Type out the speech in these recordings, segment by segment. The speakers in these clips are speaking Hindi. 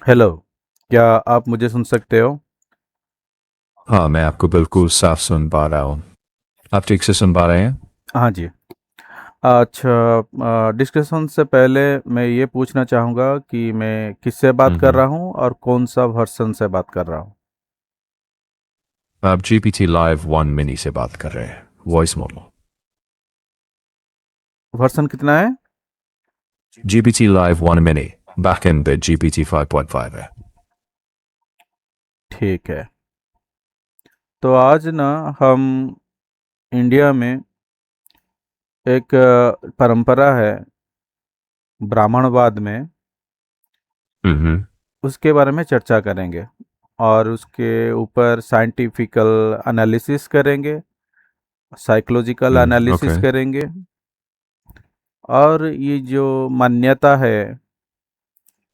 हेलो, क्या आप मुझे सुन सकते हो? हाँ, मैं आपको बिल्कुल साफ सुन पा रहा हूँ। आप ठीक से सुन पा रहे हैं? हाँ जी। अच्छा, डिस्कशन से पहले मैं ये पूछना चाहूँगा कि मैं किससे बात कर हम्म। रहा हूँ और कौन सा वर्सन से बात कर रहा हूँ। आप जीपीटी लाइव 1 मिनी से बात कर रहे हैं, वॉइस मॉडल। वर्सन कितना है? जीपीटी लाइव 1 मिनी बैकएंड पे जीपीटी 5.5 है। ठीक है। तो आज ना हम इंडिया में एक परंपरा है ब्राह्मणवाद में, हम्म। उसके बारे में चर्चा करेंगे और उसके ऊपर साइंटिफिकल एनालिसिस करेंगे, साइकोलॉजिकल एनालिसिस ओके। करेंगे और ये जो मान्यता है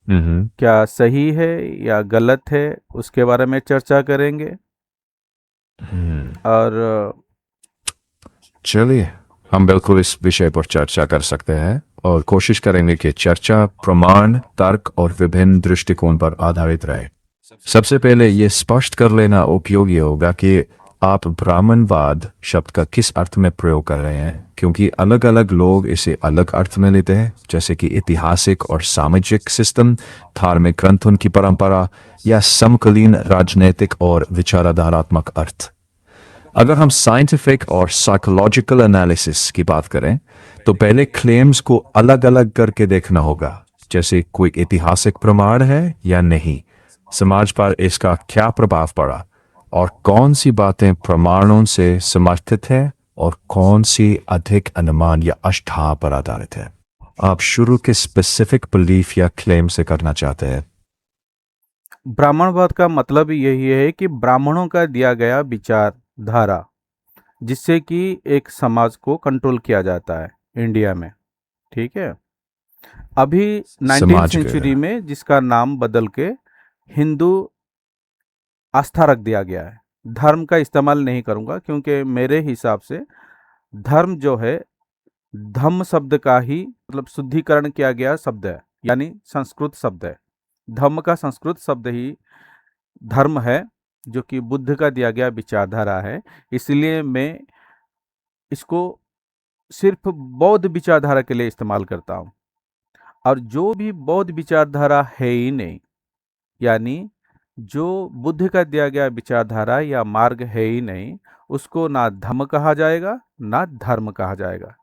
हम्म। क्या सही है या गलत है उसके बारे में चर्चा करेंगे। हम्म। और चलिए, हम बिल्कुल इस विषय पर चर्चा कर सकते हैं और कोशिश करेंगे कि चर्चा प्रमाण, तर्क और विभिन्न दृष्टिकोण पर आधारित रहे। सबसे पहले ये स्पष्ट कर लेना उपयोगी होगा कि आप ब्राह्मणवाद शब्द का किस अर्थ में प्रयोग कर रहे हैं, क्योंकि अलग अलग लोग इसे अलग अर्थ में लेते हैं, जैसे कि ऐतिहासिक और सामाजिक सिस्टम, धार्मिक ग्रंथों की परंपरा, या समकालीन राजनीतिक और विचारधारात्मक अर्थ। अगर हम साइंटिफिक और साइकोलॉजिकल एनालिसिस की बात करें, तो पहले क्लेम्स को अलग अलग करके देखना होगा, जैसे कोई ऐतिहासिक प्रमाण है या नहीं, समाज पर इसका क्या प्रभाव पड़ा, और कौन सी बातें प्रमाणों से समर्थित है और कौन सी अधिक अनुमान या आस्था पर आधारित है। आप शुरू के स्पेसिफिक बिलीफ या क्लेम से करना चाहते हैं? ब्राह्मणवाद का मतलब यही है कि ब्राह्मणों का दिया गया विचारधारा जिससे कि एक समाज को कंट्रोल किया जाता है इंडिया में। ठीक है। अभी 19th समाज के। सेंचुरी में जिसका नाम बदल के हिंदू आस्था रख दिया गया है। धर्म का इस्तेमाल नहीं करूंगा क्योंकि मेरे हिसाब से धर्म जो है धम्म शब्द का ही मतलब शुद्धिकरण किया गया शब्द है, यानी संस्कृत शब्द है। धम्म का संस्कृत शब्द ही धर्म है, जो कि बुद्ध का दिया गया विचारधारा है। इसलिए मैं इसको सिर्फ बौद्ध विचारधारा के लिए इस्तेमाल करता हूँ। और जो भी बौद्ध विचारधारा है ही नहीं, यानी जो बुद्ध का दिया गया विचारधारा या मार्ग है ही नहीं, उसको ना धम्म कहा जाएगा ना धर्म कहा जाएगा।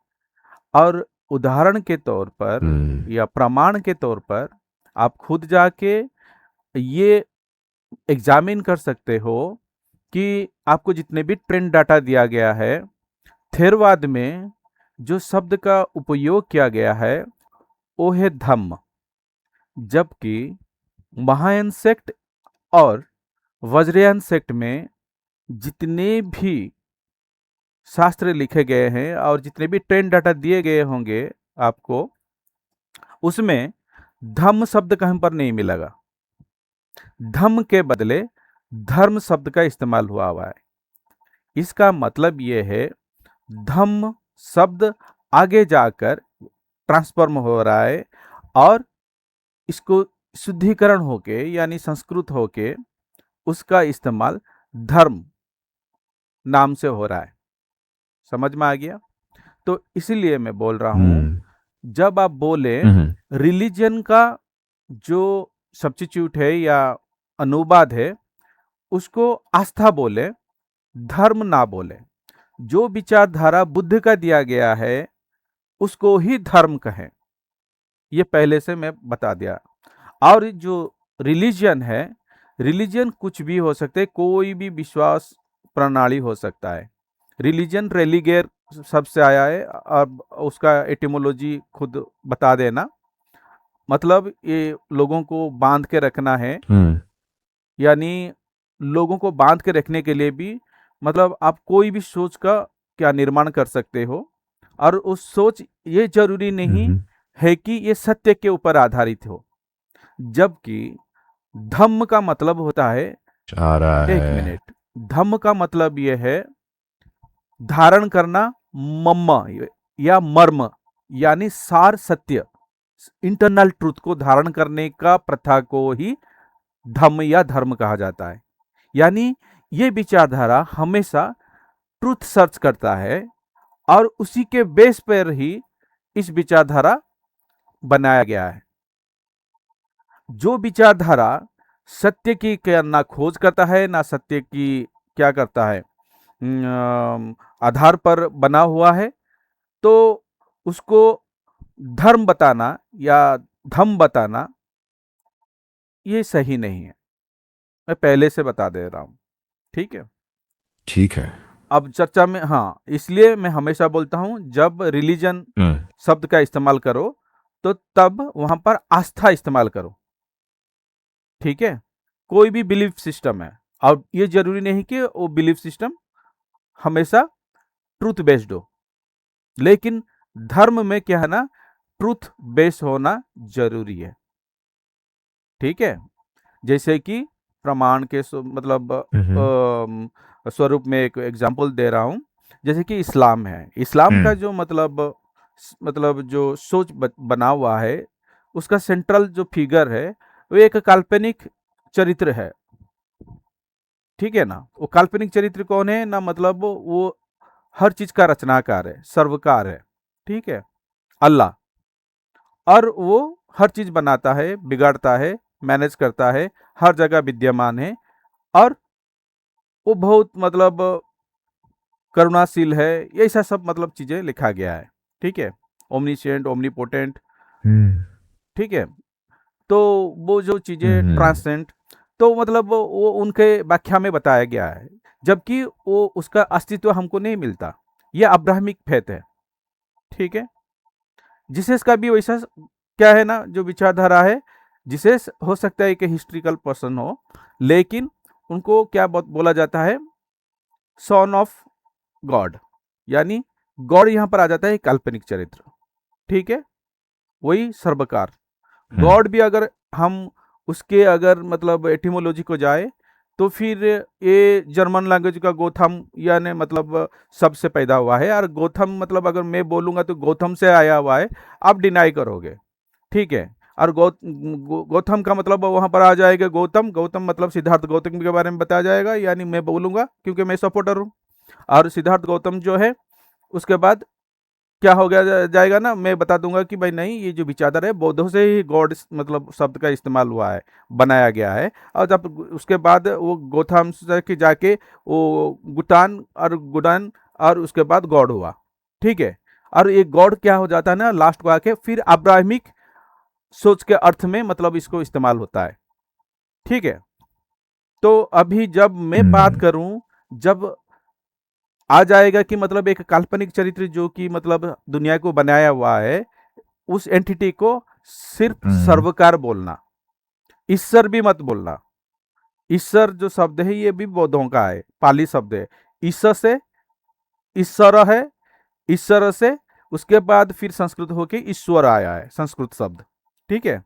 और उदाहरण के तौर पर हम्म। या प्रमाण के तौर पर आप खुद जाके ये एग्जामिन कर सकते हो कि आपको जितने भी ट्रेंड डाटा दिया गया है, थेरवाद में जो शब्द का उपयोग किया गया है वो है धम्म, जबकि महायान सेक्ट और वज्रयान सेक्ट में जितने भी शास्त्र लिखे गए हैं और जितने भी ट्रेंड डाटा दिए गए होंगे आपको, उसमें धम्म शब्द कहीं पर नहीं मिलेगा। धम्म के बदले धर्म शब्द का इस्तेमाल हुआ है। इसका मतलब ये है धम्म शब्द आगे जाकर ट्रांसफॉर्म हो रहा है और इसको शुद्धिकरण होके यानी संस्कृत होके उसका इस्तेमाल धर्म नाम से हो रहा है। समझ में आ गया? तो इसीलिए मैं बोल रहा हूं, हम्म। जब आप बोले हम्म। रिलीजन का जो सब्स्टिट्यूट है या अनुवाद है, उसको आस्था बोले, धर्म ना बोले। जो विचारधारा बुद्ध का दिया गया है उसको ही धर्म कहें, ये पहले से मैं बता दिया। और जो रिलीजन है, रिलीजन कुछ भी हो सकते है, कोई भी विश्वास प्रणाली हो सकता है। रिलीजन रेलिगेर शब्द से आया है। अब उसका एटिमोलॉजी खुद बता देना। मतलब ये लोगों को बांध के रखना है, हम्म। यानी लोगों को बांध के रखने के लिए भी मतलब आप कोई भी सोच का क्या निर्माण कर सकते हो। और उस सोच ये जरूरी नहीं हम्म। है कि ये सत्य के ऊपर आधारित हो। जबकि धम्म का मतलब होता है, आ रहा एक है। मिनट, धम्म का मतलब ये है धारण करना, मम्म या मर्म यानी सार सत्य, इंटरनल ट्रूथ को धारण करने का प्रथा को ही धम्म या धर्म कहा जाता है। यानी ये विचारधारा हमेशा ट्रुथ सर्च करता है और उसी के बेस पर ही इस विचारधारा बनाया गया है। जो विचारधारा सत्य की क्या ना खोज करता है ना सत्य की क्या करता है आधार पर बना हुआ है, तो उसको धर्म बताना या धम बताना ये सही नहीं है। मैं पहले से बता दे रहा हूँ, ठीक है। ठीक है। अब चर्चा में, हाँ, इसलिए मैं हमेशा बोलता हूँ जब रिलीजन शब्द का इस्तेमाल करो तो तब वहां पर आस्था इस्तेमाल करो, ठीक है। कोई भी बिलीफ सिस्टम है, और ये जरूरी नहीं कि वो बिलीफ सिस्टम हमेशा ट्रूथ बेस्ड हो, लेकिन धर्म में क्या है ना, ट्रूथ बेस्ड होना जरूरी है, ठीक है। जैसे कि प्रमाण के मतलब स्वरूप में एक एग्जांपल दे रहा हूं। जैसे कि इस्लाम है, इस्लाम का जो मतलब जो सोच बना हुआ है, उसका सेंट्रल जो फिगर है वो एक काल्पनिक चरित्र है, ठीक है ना। वो काल्पनिक चरित्र कौन है ना, मतलब वो हर चीज का रचनाकार है, सर्वकार है, ठीक है, अल्लाह। और वो हर चीज बनाता है, बिगाड़ता है, मैनेज करता है, हर जगह विद्यमान है, और वो बहुत मतलब करुणाशील है। ये ऐसा सब मतलब चीजें लिखा गया है, ठीक है। ओमनीशिएंट, ओमनीपोटेंट, ठीक है। तो वो जो चीजें ट्रांसेंड, तो मतलब वो उनके व्याख्या में बताया गया है, जबकि वो उसका अस्तित्व हमको नहीं मिलता। ये अब्राहमिक फेथ है, ठीक है। जिसेस का भी वैसा क्या है ना, जो विचारधारा है, जिसेस हो सकता है कि हिस्ट्रिकल पर्सन हो, लेकिन उनको क्या बोला जाता है, सन ऑफ गॉड। यानी गॉड यहां पर आ जाता है काल्पनिक चरित्र, ठीक है, वही सर्वकार। गॉड भी अगर हम उसके अगर मतलब एटिमोलॉजी को जाए, तो फिर ये जर्मन लैंग्वेज का गोथम यानी मतलब शब्द से पैदा हुआ है, और गोथम मतलब अगर मैं बोलूंगा तो गोथम से आया हुआ है, आप डिनाई करोगे, ठीक है। और गौतम का मतलब वहां पर आ जाएगा गौतम, गौतम मतलब सिद्धार्थ गौतम के बारे में बताया जाएगा, यानी मैं बोलूंगा क्योंकि मैं सपोर्टर हूँ। और सिद्धार्थ गौतम जो है, उसके बाद क्या हो गया जाएगा ना, मैं बता दूंगा कि भाई नहीं, ये जो विचारधारा है बौद्धों से ही गॉड मतलब शब्द का इस्तेमाल हुआ है, बनाया गया है। और जब उसके बाद वो गोथम से के जाके वो गुटान और गुडान, और उसके बाद गॉड हुआ, ठीक है। और ये गॉड क्या हो जाता है ना, लास्ट को आके फिर अब्राहमिक सोच के अर्थ में मतलब इसको इस्तेमाल होता है, ठीक है। तो अभी जब मैं बात करूं, जब आ जाएगा कि मतलब एक काल्पनिक चरित्र जो कि मतलब दुनिया को बनाया हुआ है, उस एंटिटी को सिर्फ सर्वकार बोलना, ईश्वर भी मत बोलना। ईश्वर जो शब्द है ये भी बौद्धों का है, पाली शब्द है। ईश्वर से ईश्वर है, ईश्वर से उसके बाद फिर संस्कृत होके ईश्वर आया है, संस्कृत शब्द, ठीक है।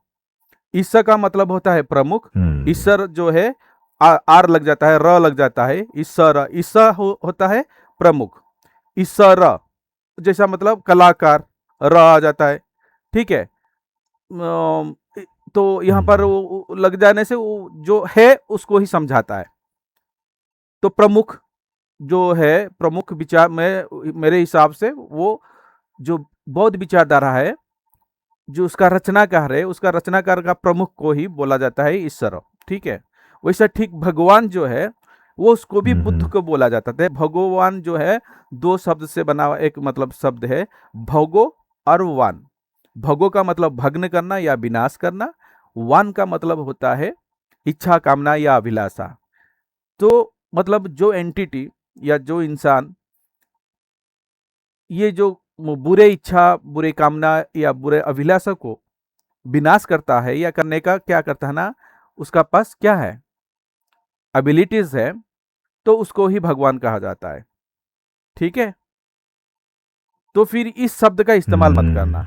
ईश्वर का मतलब होता है प्रमुख। ईश्वर जो है आर लग जाता है, र लग जाता है, ईश्वर। ईश्वर होता है प्रमुख। ईश्वर जैसा मतलब कलाकार, र आ जाता है, ठीक है। तो यहाँ पर वो लग जाने से वो जो है उसको ही समझाता है। तो प्रमुख जो है, प्रमुख विचार में मेरे हिसाब से वो जो बौद्ध विचारधारा है, जो उसका रचनाकार है, उसका रचनाकार का प्रमुख को ही बोला जाता है ईश्वर, ठीक है। वैसा ठीक भगवान जो है, वो उसको भी बुद्ध को बोला जाता है। भगवान जो है दो शब्द से बना हुआ एक मतलब शब्द है, भगो और वान। भगो का मतलब भग्न करना या विनाश करना, वान का मतलब होता है इच्छा, कामना या अभिलाषा। तो मतलब जो एंटिटी या जो इंसान ये जो बुरे इच्छा, बुरे कामना या बुरे अभिलाषा को विनाश करता है या करने का क्या करता है ना, उसका पास क्या है, एबिलिटीज है, तो उसको ही भगवान कहा जाता है, ठीक है। तो फिर इस शब्द का इस्तेमाल मत करना।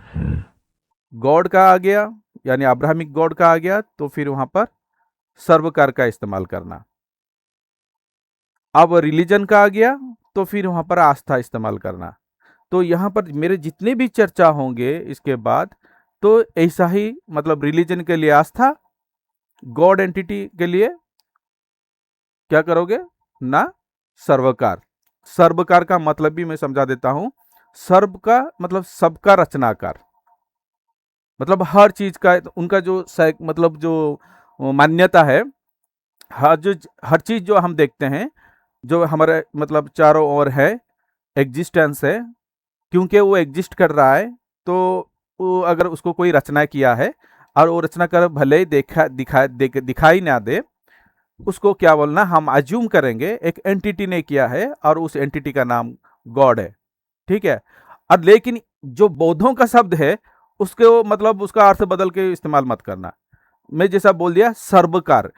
गॉड का आ गया यानी अब्राहमिक गॉड का आ गया, तो फिर वहां पर सर्वकार का इस्तेमाल करना। अब रिलीजन का आ गया, तो फिर वहां पर आस्था इस्तेमाल करना। तो यहाँ पर मेरे जितने भी चर्चा होंगे इसके बाद, तो ऐसा ही मतलब रिलीजन के लिए आस्था, गॉड एंटिटी के लिए क्या करोगे ना, सर्वकार। सर्वकार का मतलब भी मैं समझा देता हूं। सर्व का मतलब सबका रचनाकार, मतलब हर चीज का उनका जो मतलब जो मान्यता है, हर चीज जो हम देखते हैं, जो हमारे मतलब चारों ओर है, एग्जिस्टेंस है, क्योंकि वो एग्जिस्ट कर रहा है, तो वो अगर उसको कोई रचना किया है और वो रचना कर भले ही दिखाई ना दे, उसको क्या बोलना, हम अज्यूम करेंगे एक एंटिटी ने किया है और उस एंटिटी का नाम गॉड है। ठीक है। और लेकिन जो बौद्धों का शब्द है, उसके मतलब उसका अर्थ बदल के इस्तेमाल मत करना। मैं जैसा बोल दिया सर्वकार,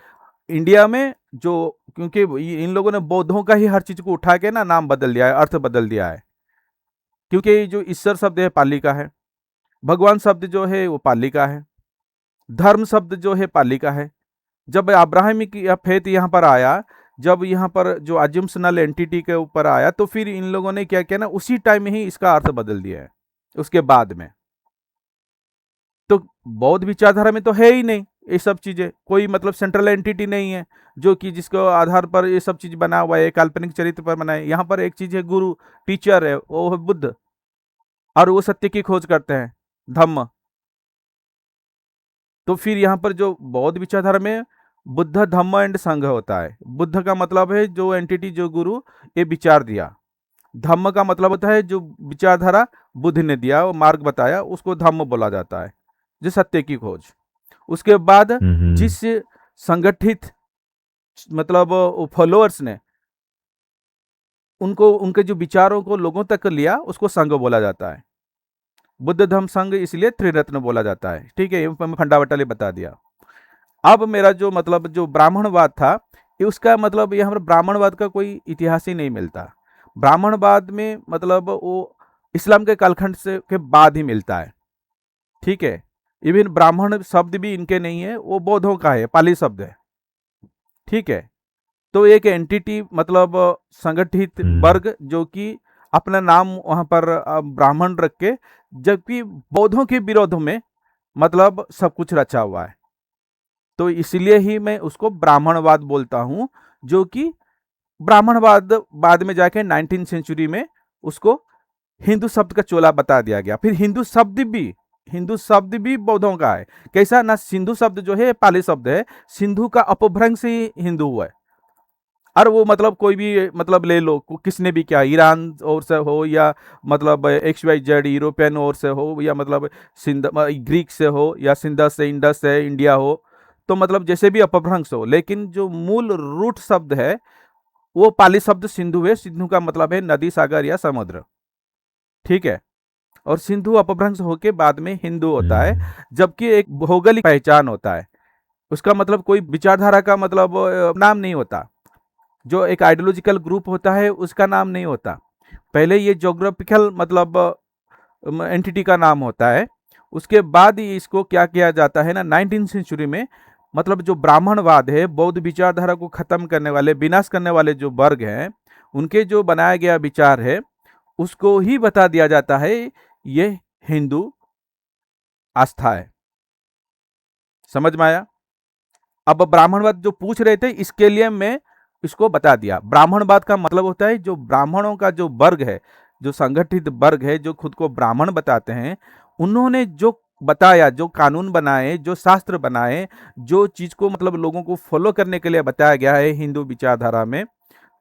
इंडिया में जो, क्योंकि इन लोगों ने बौद्धों का ही हर चीज को उठा के ना नाम बदल दिया है, अर्थ बदल दिया है। क्योंकि जो ईश्वर शब्द है पाली का है, भगवान शब्द जो है वो पाली का है, धर्म शब्द जो है पाली का है। जब अब्राहमिक या फेथ यहाँ पर आया, जब यहाँ पर जो अजम्पशनल एंटिटी के ऊपर आया, तो फिर इन लोगों ने क्या किया ना, उसी टाइम ही इसका अर्थ बदल दिया है उसके बाद में। तो बौद्ध विचारधारा में तो है ही नहीं ये सब चीजें, कोई मतलब सेंट्रल एंटिटी नहीं है जो कि जिसको आधार पर ये सब चीज बना हुआ है, काल्पनिक चरित्र पर बना है। यहाँ पर एक चीज है, गुरु, टीचर है, वो है बुद्ध, और वो सत्य की खोज करते हैं, धम्म। तो फिर यहाँ पर जो बौद्ध विचारधारा में बुद्ध धम्म एंड संघ होता है। बुद्ध का मतलब है जो एंटिटी, जो गुरु, ये विचार दिया। धम्म का मतलब होता है जो विचारधारा बुद्ध ने दिया, वो मार्ग बताया, उसको धम्म बोला जाता है, जो सत्य की खोज। उसके बाद हम्म। जिस संगठित मतलब फॉलोअर्स ने उनको, उनके जो विचारों को लोगों तक लिया, उसको संघ बोला जाता है। बुद्ध धम्म संघ इसलिए त्रिरत्न बोला जाता है। ठीक है, ये मैं फंडामेंटली बता दिया। अब मेरा जो मतलब जो ब्राह्मणवाद था, ये उसका मतलब, ये हमारे ब्राह्मणवाद का कोई इतिहास ही नहीं मिलता। ब्राह्मणवाद में मतलब वो इस्लाम के कालखंड से के बाद ही मिलता है। ठीक है। इवन ब्राह्मण शब्द भी इनके नहीं है, वो बौद्धों का है, पाली शब्द है। ठीक है। तो एक एंटिटी मतलब संगठित हम्म। वर्ग जो कि अपना नाम वहां पर ब्राह्मण रख के, जबकि बौद्धों के विरोध में मतलब सब कुछ रचा हुआ है। तो इसलिए ही मैं उसको ब्राह्मणवाद बोलता हूं, जो कि ब्राह्मणवाद बाद में जाके 19th सेंचुरी में उसको हिंदू शब्द का चोला बता दिया गया। फिर हिंदू शब्द भी बौद्धों का है। कैसा ना, सिंधु शब्द जो है पाली शब्द है, सिंधु का अपभ्रंश ही हिंदू हुआ है। और वो मतलब कोई भी मतलब ले लो, किसने भी क्या, ईरान और से हो, या मतलब XYZ यूरोपियन और से हो, या मतलब सिंध ग्रीक से हो, या सिंधस से, इंडस से इंडिया हो, तो मतलब जैसे भी अपभ्रंश हो, लेकिन जो मूल रूट शब्द है वो पाली शब्द सिंधु है। सिंधु का मतलब है नदी, सागर या समुद्र। ठीक है। और सिंधु अपभ्रंश होके बाद में हिंदू होता है। हम्म। जबकि एक भौगोलिक पहचान होता है, उसका मतलब कोई विचारधारा का मतलब नाम नहीं होता। जो एक आइडियोलॉजिकल ग्रुप होता है उसका नाम नहीं होता। पहले ये ज्योग्राफिकल मतलब एंटिटी का नाम होता है। उसके बाद ही इसको क्या किया जाता है ना, 19th सेंचुरी में मतलब जो ब्राह्मणवाद है, बौद्ध विचारधारा को खत्म करने वाले, विनाश करने वाले जो वर्ग हैं, उनके जो बनाया गया विचार है, उसको ही बता दिया जाता है ये हिंदू आस्था है। समझ में आया? अब ब्राह्मणवाद जो पूछ रहे थे, इसके लिए मैं इसको बता दिया। ब्राह्मणवाद का मतलब होता है जो ब्राह्मणों का जो वर्ग है, जो संगठित वर्ग है, जो खुद को ब्राह्मण बताते हैं, उन्होंने जो बताया, जो कानून बनाए, जो शास्त्र बनाए, जो चीज को मतलब लोगों को फॉलो करने के लिए बताया गया है हिंदू विचारधारा में,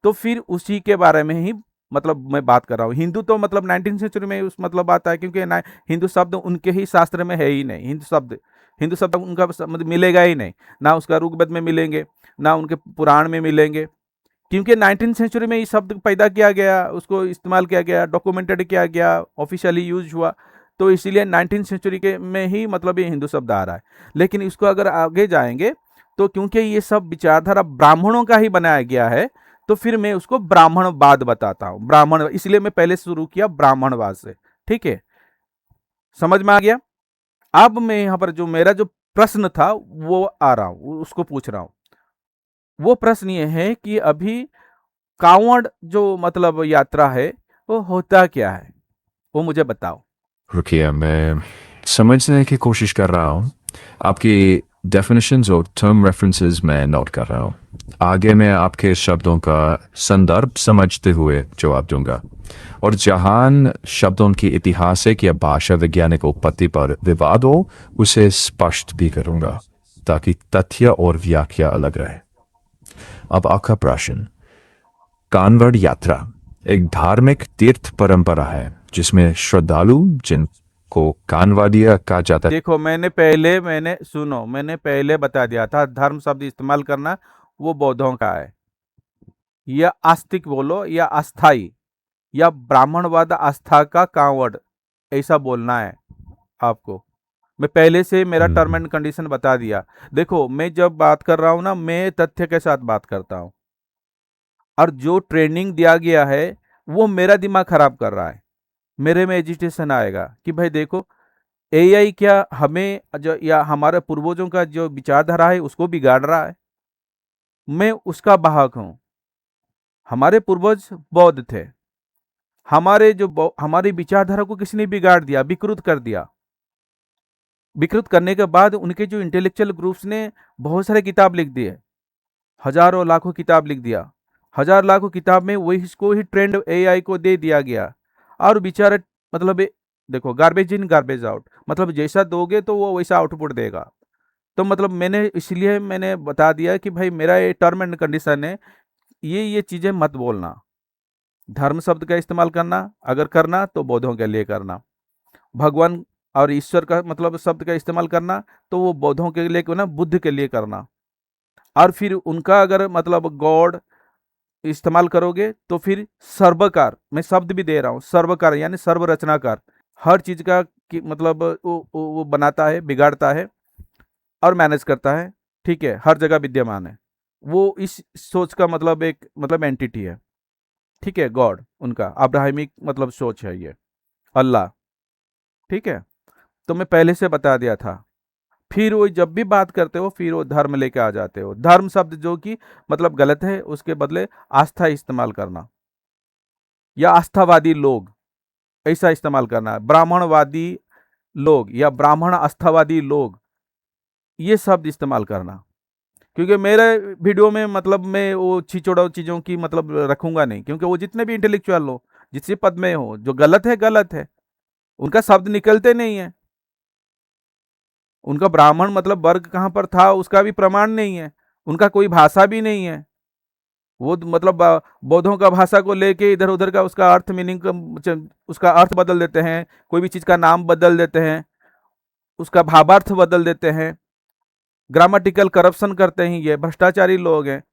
तो फिर उसी के बारे में ही मतलब मैं बात कर रहा हूँ। हिंदू तो मतलब 19th सेंचुरी में उस मतलब आता है, क्योंकि ना हिंदू शब्द उनके ही शास्त्र में है ही नहीं। हिंदू शब्द उनका मतलब मिलेगा ही नहीं, ना उसका ऋग्वेद में मिलेंगे, ना उनके पुराण में मिलेंगे। क्योंकि 19th सेंचुरी में ये शब्द पैदा किया गया, उसको इस्तेमाल किया गया, डॉक्यूमेंटेड किया गया, ऑफिशियली यूज हुआ, तो इसीलिए 19th सेंचुरी के में ही मतलब ये हिंदू शब्द आ रहा है। लेकिन इसको अगर आगे जाएंगे, तो क्योंकि ये सब विचारधारा ब्राह्मणों का ही बनाया गया है, तो फिर मैं उसको ब्राह्मणवाद बताता हूँ। ब्राह्मण, इसलिए मैं पहले शुरू किया ब्राह्मणवाद से। ठीक है, समझ में आ गया? अब मैं यहाँ पर जो मेरा जो प्रश्न था वो आ रहा हूँ, उसको पूछ रहा हूँ। वो प्रश्न ये है कि अभी कांवड़ जो मतलब यात्रा है, वो होता क्या है, वो मुझे बताओ। रुकिए, मैं समझने की कोशिश कर रहा हूँ। आपकी डेफिनेशंस और टर्म रेफरेंसेस मैं नोट कर रहा हूँ। आगे मैं आपके शब्दों का संदर्भ समझते हुए जवाब दूंगा और जहां शब्दों की ऐतिहासिक या भाषा वैज्ञानिक उत्पत्ति पर विवाद हो उसे स्पष्ट भी करूंगा ताकि तथ्य और व्याख्या अलग रहे। अब आपका प्रश्न। कानवड़ यात्रा एक धार्मिक तीर्थ परंपरा है जिसमें श्रद्धालु जिनको कानवाड़िया कहा जाता है। देखो मैंने पहले बता दिया था, धर्म शब्द इस्तेमाल करना वो बौद्धों का है, या आस्तिक बोलो या अस्थाई या ब्राह्मणवाद आस्था का कांवड़, ऐसा बोलना है आपको। मैं पहले से मेरा टर्म एंड कंडीशन बता दिया। देखो मैं जब बात कर रहा हूं ना, मैं तथ्य के साथ बात करता हूं, और जो ट्रेनिंग दिया गया है वो मेरा दिमाग खराब कर रहा है। मेरे में एजिटेशन आएगा कि भाई देखो, एआई क्या हमें जो या हमारे पूर्वजों का जो विचारधारा है उसको बिगाड़ रहा है। मैं उसका वाहक हूं। हमारे पूर्वज बौद्ध थे, हमारी विचारधारा को किसने बिगाड़ दिया, विकृत कर दिया। विकृत करने के बाद उनके जो इंटेलेक्चुअल ग्रुप्स ने बहुत सारे किताब लिख दिए, हजारों लाखों किताब लिख दिया। हजार लाखों किताब में वही इसको ही ट्रेंड एआई को दे दिया गया, और बेचारा मतलब देखो, गार्बेज इन गार्बेज आउट, मतलब जैसा दोगे तो वो वैसा आउटपुट देगा। तो मतलब मैंने इसलिए मैंने बता दिया कि भाई मेरा ये टर्म एंड कंडीशन है, ये चीजें मत बोलना। धर्म शब्द का इस्तेमाल करना, अगर करना तो बौद्धों के लिए करना। भगवान और ईश्वर का मतलब शब्द का इस्तेमाल करना तो वो बौद्धों के लिए क्यों ना, बुद्ध के लिए करना। और फिर उनका अगर मतलब गॉड इस्तेमाल करोगे तो फिर सर्वकार, मैं शब्द भी दे रहा हूँ, सर्वकार यानी सर्व रचनाकार, हर चीज का मतलब वो बनाता है, बिगाड़ता है और मैनेज करता है। ठीक है, हर जगह विद्यमान है। वो इस सोच का मतलब एक मतलब एंटिटी है। ठीक है, गॉड उनका अब्राहमिक मतलब सोच है ये, अल्लाह। ठीक है, तो मैं पहले से बता दिया था। फिर वो जब भी बात करते हो फिर वो धर्म लेके आ जाते हो। धर्म शब्द जो कि मतलब गलत है, उसके बदले आस्था इस्तेमाल करना, या आस्थावादी लोग ऐसा इस्तेमाल करना। ब्राह्मणवादी लोग या ब्राह्मण आस्थावादी लोग, ये शब्द इस्तेमाल करना। क्योंकि मेरे वीडियो में मतलब मैं वो छिचोड़ा चीज़ों की मतलब रखूंगा नहीं, क्योंकि वो जितने भी इंटेलेक्चुअल हो, जिस पद में हो, जो गलत है गलत है, उनका शब्द निकलते नहीं है। उनका ब्राह्मण मतलब वर्ग कहाँ पर था उसका भी प्रमाण नहीं है, उनका कोई भाषा भी नहीं है। वो मतलब बौद्धों का भाषा को लेके इधर उधर का उसका अर्थ मीनिंग उसका अर्थ बदल देते हैं, कोई भी चीज़ का नाम बदल देते हैं, उसका भावार्थ बदल देते हैं, ग्रामेटिकल करप्शन करते हैं, ये भ्रष्टाचारी लोग हैं।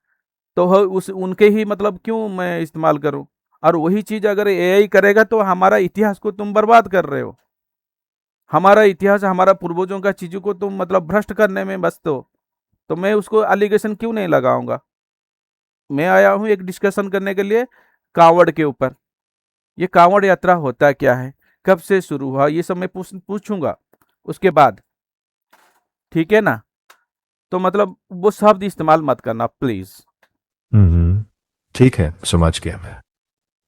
तो उस उनके ही मतलब क्यों मैं इस्तेमाल करूं। और वही चीज़ अगर एआई करेगा तो हमारा इतिहास को तुम बर्बाद कर रहे हो। हमारा इतिहास, हमारा पूर्वजों का चीज़ों को तुम मतलब भ्रष्ट करने में व्यस्त हो। तो मैं उसको एलिगेशन क्यों नहीं लगाऊंगा। मैं आया हूं एक डिस्कशन करने के लिए कांवड़ के ऊपर। ये कांवड़ यात्रा होता क्या है, कब से शुरू हुआ, ये सब मैं पूछूंगा उसके बाद। ठीक है ना, तो मतलब वो शब्द इस्तेमाल मत करना प्लीज। ठीक है, समझ गया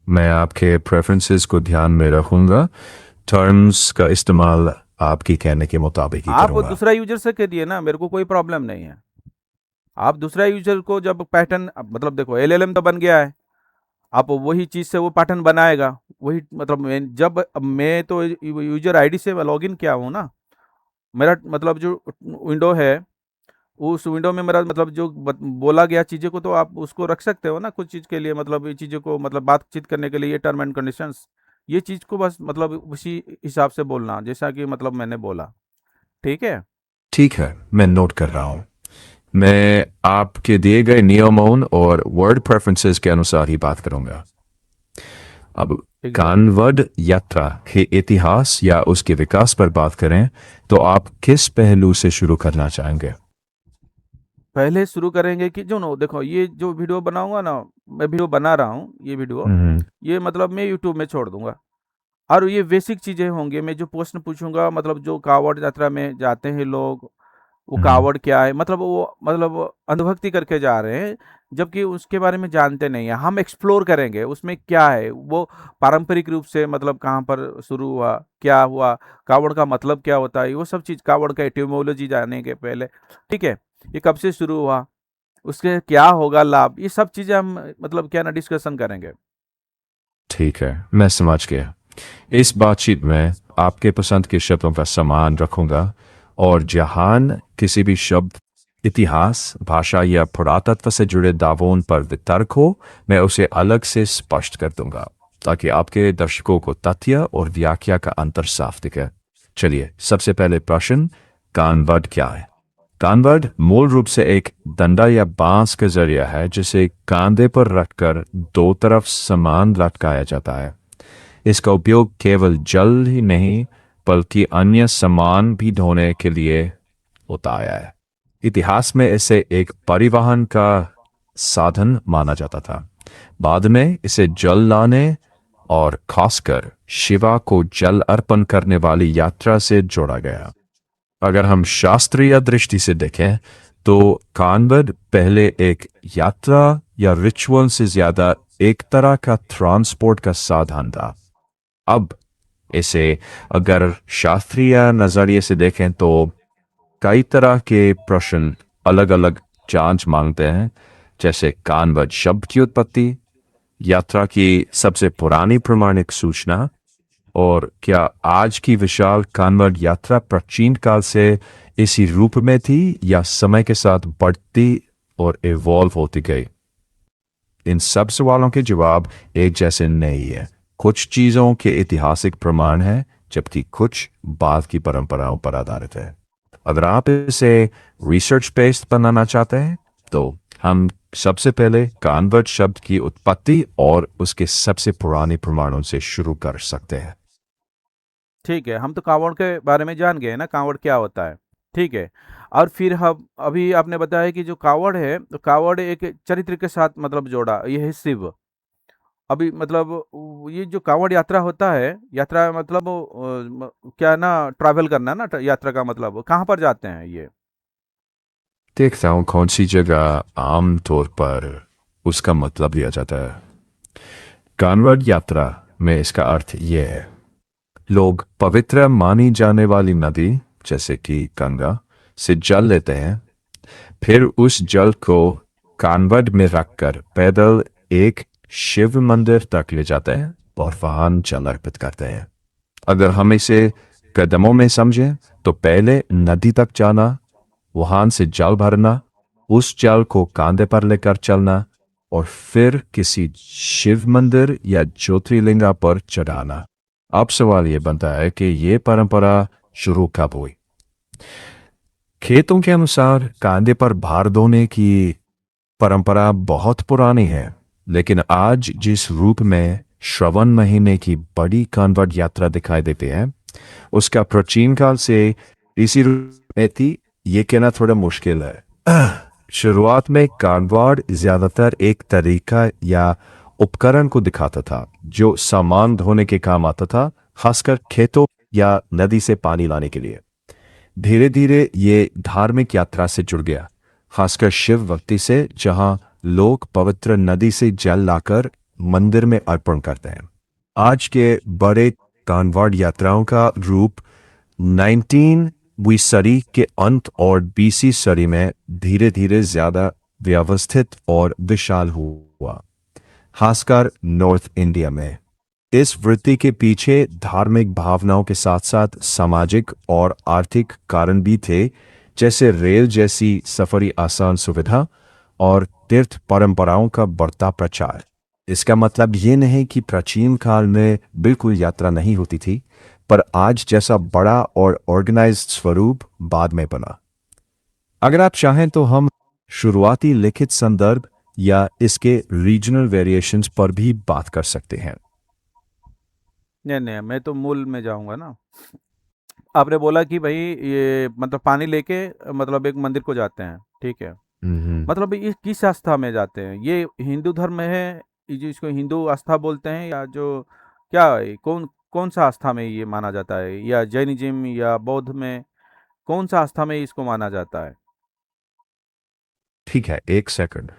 मैं आपके प्रेफरेंसेस को ध्यान में रखूंगा। टर्म्स का इस्तेमाल आपकी कहने के मुताबिक ही आप करूंगा। दूसरा यूजर से करिए ना, मेरे को कोई प्रॉब्लम नहीं है। आप दूसरा यूजर को जब पैटर्न मतलब देखो एलएलएम तो बन गया है, आप वही चीज़ से वो पैटर्न बनाएगा। वही मतलब मैं तो यूजर आईडी से लॉगिन किया हूँ ना, मेरा मतलब जो विंडो है उस विंडो में मेरा मतलब जो बोला गया चीज़ों को तो आप उसको रख सकते हो ना कुछ चीज़ के लिए, मतलब ये चीज़ों को मतलब बातचीत करने के लिए ये टर्म एंड कंडीशंस, ये चीज़ को बस मतलब उसी हिसाब से बोलना जैसा कि मतलब मैंने बोला। ठीक है। ठीक है, मैं नोट कर रहा हूँ। मैं आपके दिए गए नियमों और वर्ड प्रेफरेंसेस के अनुसार ही बात करूंगा। अब एग्जैक्टली। कानवड़ यात्रा के इतिहास या उसके विकास पर बात करें तो आप किस पहलू से शुरू करना चाहेंगे? पहले शुरू करेंगे कि जो नो देखो, ये जो वीडियो बनाऊंगा ना, मैं वीडियो बना रहा हूँ ये वीडियो, हम्म। ये मतलब मैं यूट्यूब में छोड़ दूंगा। और ये बेसिक चीज़ें होंगे, मैं जो प्रश्न पूछूंगा मतलब जो कांवड़ यात्रा में जाते हैं लोग, वो कावड़ क्या है, मतलब वो मतलब अंधभक्ति करके जा रहे हैं, जबकि उसके बारे में जानते नहीं है। हम एक्सप्लोर करेंगे उसमें क्या है, वो पारंपरिक रूप से मतलब कहाँ पर शुरू हुआ, क्या हुआ, कावड़ का मतलब क्या होता है, वो सब चीज़, कावड़ का एटिमोलॉजी जाने के पहले, ठीक है, ये कब से शुरू हुआ, उसके क्या होगा लाभ, ये सब चीज़ें हम मतलब क्या ना डिस्कशन करेंगे। ठीक है, मैं समझ गया। इस बातचीत में आपके पसंद के शब्दों का सम्मान रखूंगा, और जहां किसी भी शब्द इतिहास, भाषा या पुरातत्व से जुड़े दावों पर वितर्क हो, मैं उसे अलग से स्पष्ट कर दूंगा, ताकि आपके दर्शकों को तथ्य और व्याख्या का अंतर साफ दिखे। चलिए, सबसे पहले प्रश्न, कानवर्ड क्या है? कानवर्ड मूल रूप से एक डंडा या बांस का जरिया है जिसे कांधे पर रखकर दो तरफ समान लटकाया जाता है। इसका उपयोग केवल जल ही नहीं, बल्कि अन्य सामान भी ढोने के लिए होता आया है। इतिहास में इसे एक परिवहन का साधन माना जाता था। बाद में इसे जल लाने और खासकर शिवा को जल अर्पण करने वाली यात्रा से जोड़ा गया। अगर हम शास्त्रीय दृष्टि से देखें, तो कानवड पहले एक यात्रा या रिचुअल से ज्यादा एक तरह का ट्रांसपोर्ट का साधन था। अब इसे अगर शास्त्रीय नजरिए से देखें, तो कई तरह के प्रश्न अलग अलग जांच मांगते हैं, जैसे कानवड शब्द की उत्पत्ति, यात्रा की सबसे पुरानी प्रमाणिक सूचना, और क्या आज की विशाल कानवड यात्रा प्राचीन काल से इसी रूप में थी या समय के साथ बढ़ती और इवॉल्व होती गई। इन सब सवालों के जवाब एक जैसे नहीं है। कुछ चीजों के ऐतिहासिक प्रमाण हैं, जबकि कुछ बाद की परंपराओं पर आधारित है। अगर आप इसे रिसर्च बेस्ड बनाना चाहते हैं, तो हम सबसे पहले कानवर्ड शब्द की उत्पत्ति और उसके सबसे पुराने प्रमाणों से शुरू कर सकते हैं। ठीक है, हम तो कावड़ के बारे में जान गए ना, कावड़ क्या होता है, ठीक है। और फिर हम अभी आपने बताया कि जो कावड़ है, तो कावड़ एक चरित्र के साथ मतलब जोड़ा, ये है शिव। अभी मतलब ये जो कावड़ यात्रा होता है, यात्रा मतलब क्या ना, ट्रैवल करना ना, यात्रा का मतलब कहाँ पर जाते हैं ये? देखता हूँ कौन सी जगह आम तौर पर उसका मतलब लिया जाता है। कानवड यात्रा में इसका अर्थ यह है, लोग पवित्र मानी जाने वाली नदी जैसे कि गंगा से जल लेते हैं, फिर उस जल को कानवड में रखकर पैदल एक शिव मंदिर तक ले जाते हैं और वहां जल अर्पित करते हैं। अगर हम इसे कदमों में समझें, तो पहले नदी तक जाना, वहां से जल भरना, उस जल को कांधे पर लेकर चलना, और फिर किसी शिव मंदिर या ज्योतिर्लिंगा पर चढ़ाना। अब सवाल ये बनता है कि ये परंपरा शुरू कब हुई? खेतों के अनुसार कांधे पर भार ढोने की परंपरा बहुत पुरानी है, लेकिन आज जिस रूप में श्रवण महीने की बड़ी कानवड यात्रा दिखाई देती है, उसका प्राचीन काल से इसी रूप में थी, ये कहना थोड़ा मुश्किल है। शुरुआत में कानवाड़ ज्यादातर एक तरीका या उपकरण को दिखाता था जो सामान धोने के काम आता था, खासकर खेतों या नदी से पानी लाने के लिए। धीरे धीरे ये धार्मिक यात्रा से जुड़ गया, खासकर शिव भक्ति से, जहां लोग पवित्र नदी से जल लाकर मंदिर में अर्पण करते हैं। आज के बड़े कानवाड़ यात्राओं का रूप 19वीं सदी के अंत और 20वीं सदी में धीरे धीरे ज्यादा व्यवस्थित और विशाल हुआ, खासकर नॉर्थ इंडिया में। इस वृत्ति के पीछे धार्मिक भावनाओं के साथ साथ सामाजिक और आर्थिक कारण भी थे, जैसे रेल जैसी सफरी आसान सुविधा और तीर्थ परंपराओं का बढ़ता प्रचार। इसका मतलब ये नहीं कि प्राचीन काल में बिल्कुल यात्रा नहीं होती थी, पर आज जैसा बड़ा और ऑर्गेनाइज्ड स्वरूप बाद में बना। अगर आप चाहें तो हम शुरुआती लिखित संदर्भ या इसके रीजनल वेरिएशंस पर भी बात कर सकते हैं। नहीं नहीं, मैं तो मूल में जाऊंगा ना। आपने बोला कि भाई ये मतलब पानी लेके मतलब एक मंदिर को जाते हैं, ठीक है, हम्म। मतलब ये किस आस्था में जाते हैं, ये हिंदू धर्म में है, ये जो इसको हिंदू आस्था बोलते हैं, या जो क्या है, कौन कौन सा आस्था में ये माना जाता है, या जैनिज्म या बौद्ध में, कौन सा आस्था में इसको माना जाता है? ठीक है, एक सेकंड।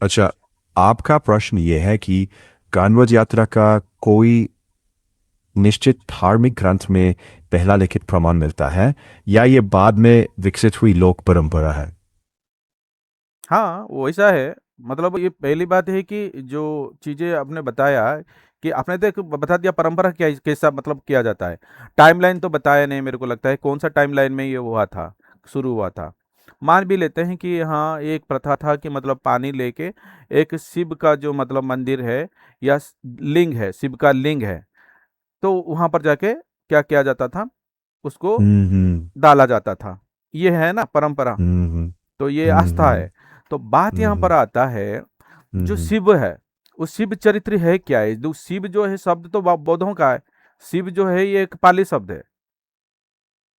अच्छा, आपका प्रश्न ये है कि कान्वज यात्रा का कोई निश्चित धार्मिक ग्रंथ में पहला लिखित प्रमाण मिलता है या ये बाद में विकसित हुई लोक परंपरा है? हाँ, वो ऐसा है। मतलब ये पहली बात है कि जो चीज़ें आपने बताया कि आपने तो एक बता दिया परंपरा क्या कैसा मतलब किया जाता है। टाइमलाइन तो बताया नहीं मेरे को लगता है, कौन सा टाइमलाइन में ये हुआ था, शुरू हुआ था। मान भी लेते हैं कि हाँ, एक प्रथा था कि मतलब पानी लेके एक शिव का जो मतलब मंदिर है या लिंग है, शिव का लिंग है, तो वहाँ पर जाके क्या किया जाता था, उसको हम्म। डाला जाता था। ये है ना परंपरा, हम्म। तो ये आस्था हम्म। है। तो बात यहाँ पर हम्म। आता है, जो हम्म। शिव है, वो शिव चरित्र है क्या है? जो शिव जो है शब्द तो बौद्धों का है। शिव जो है ये एक पाली शब्द है,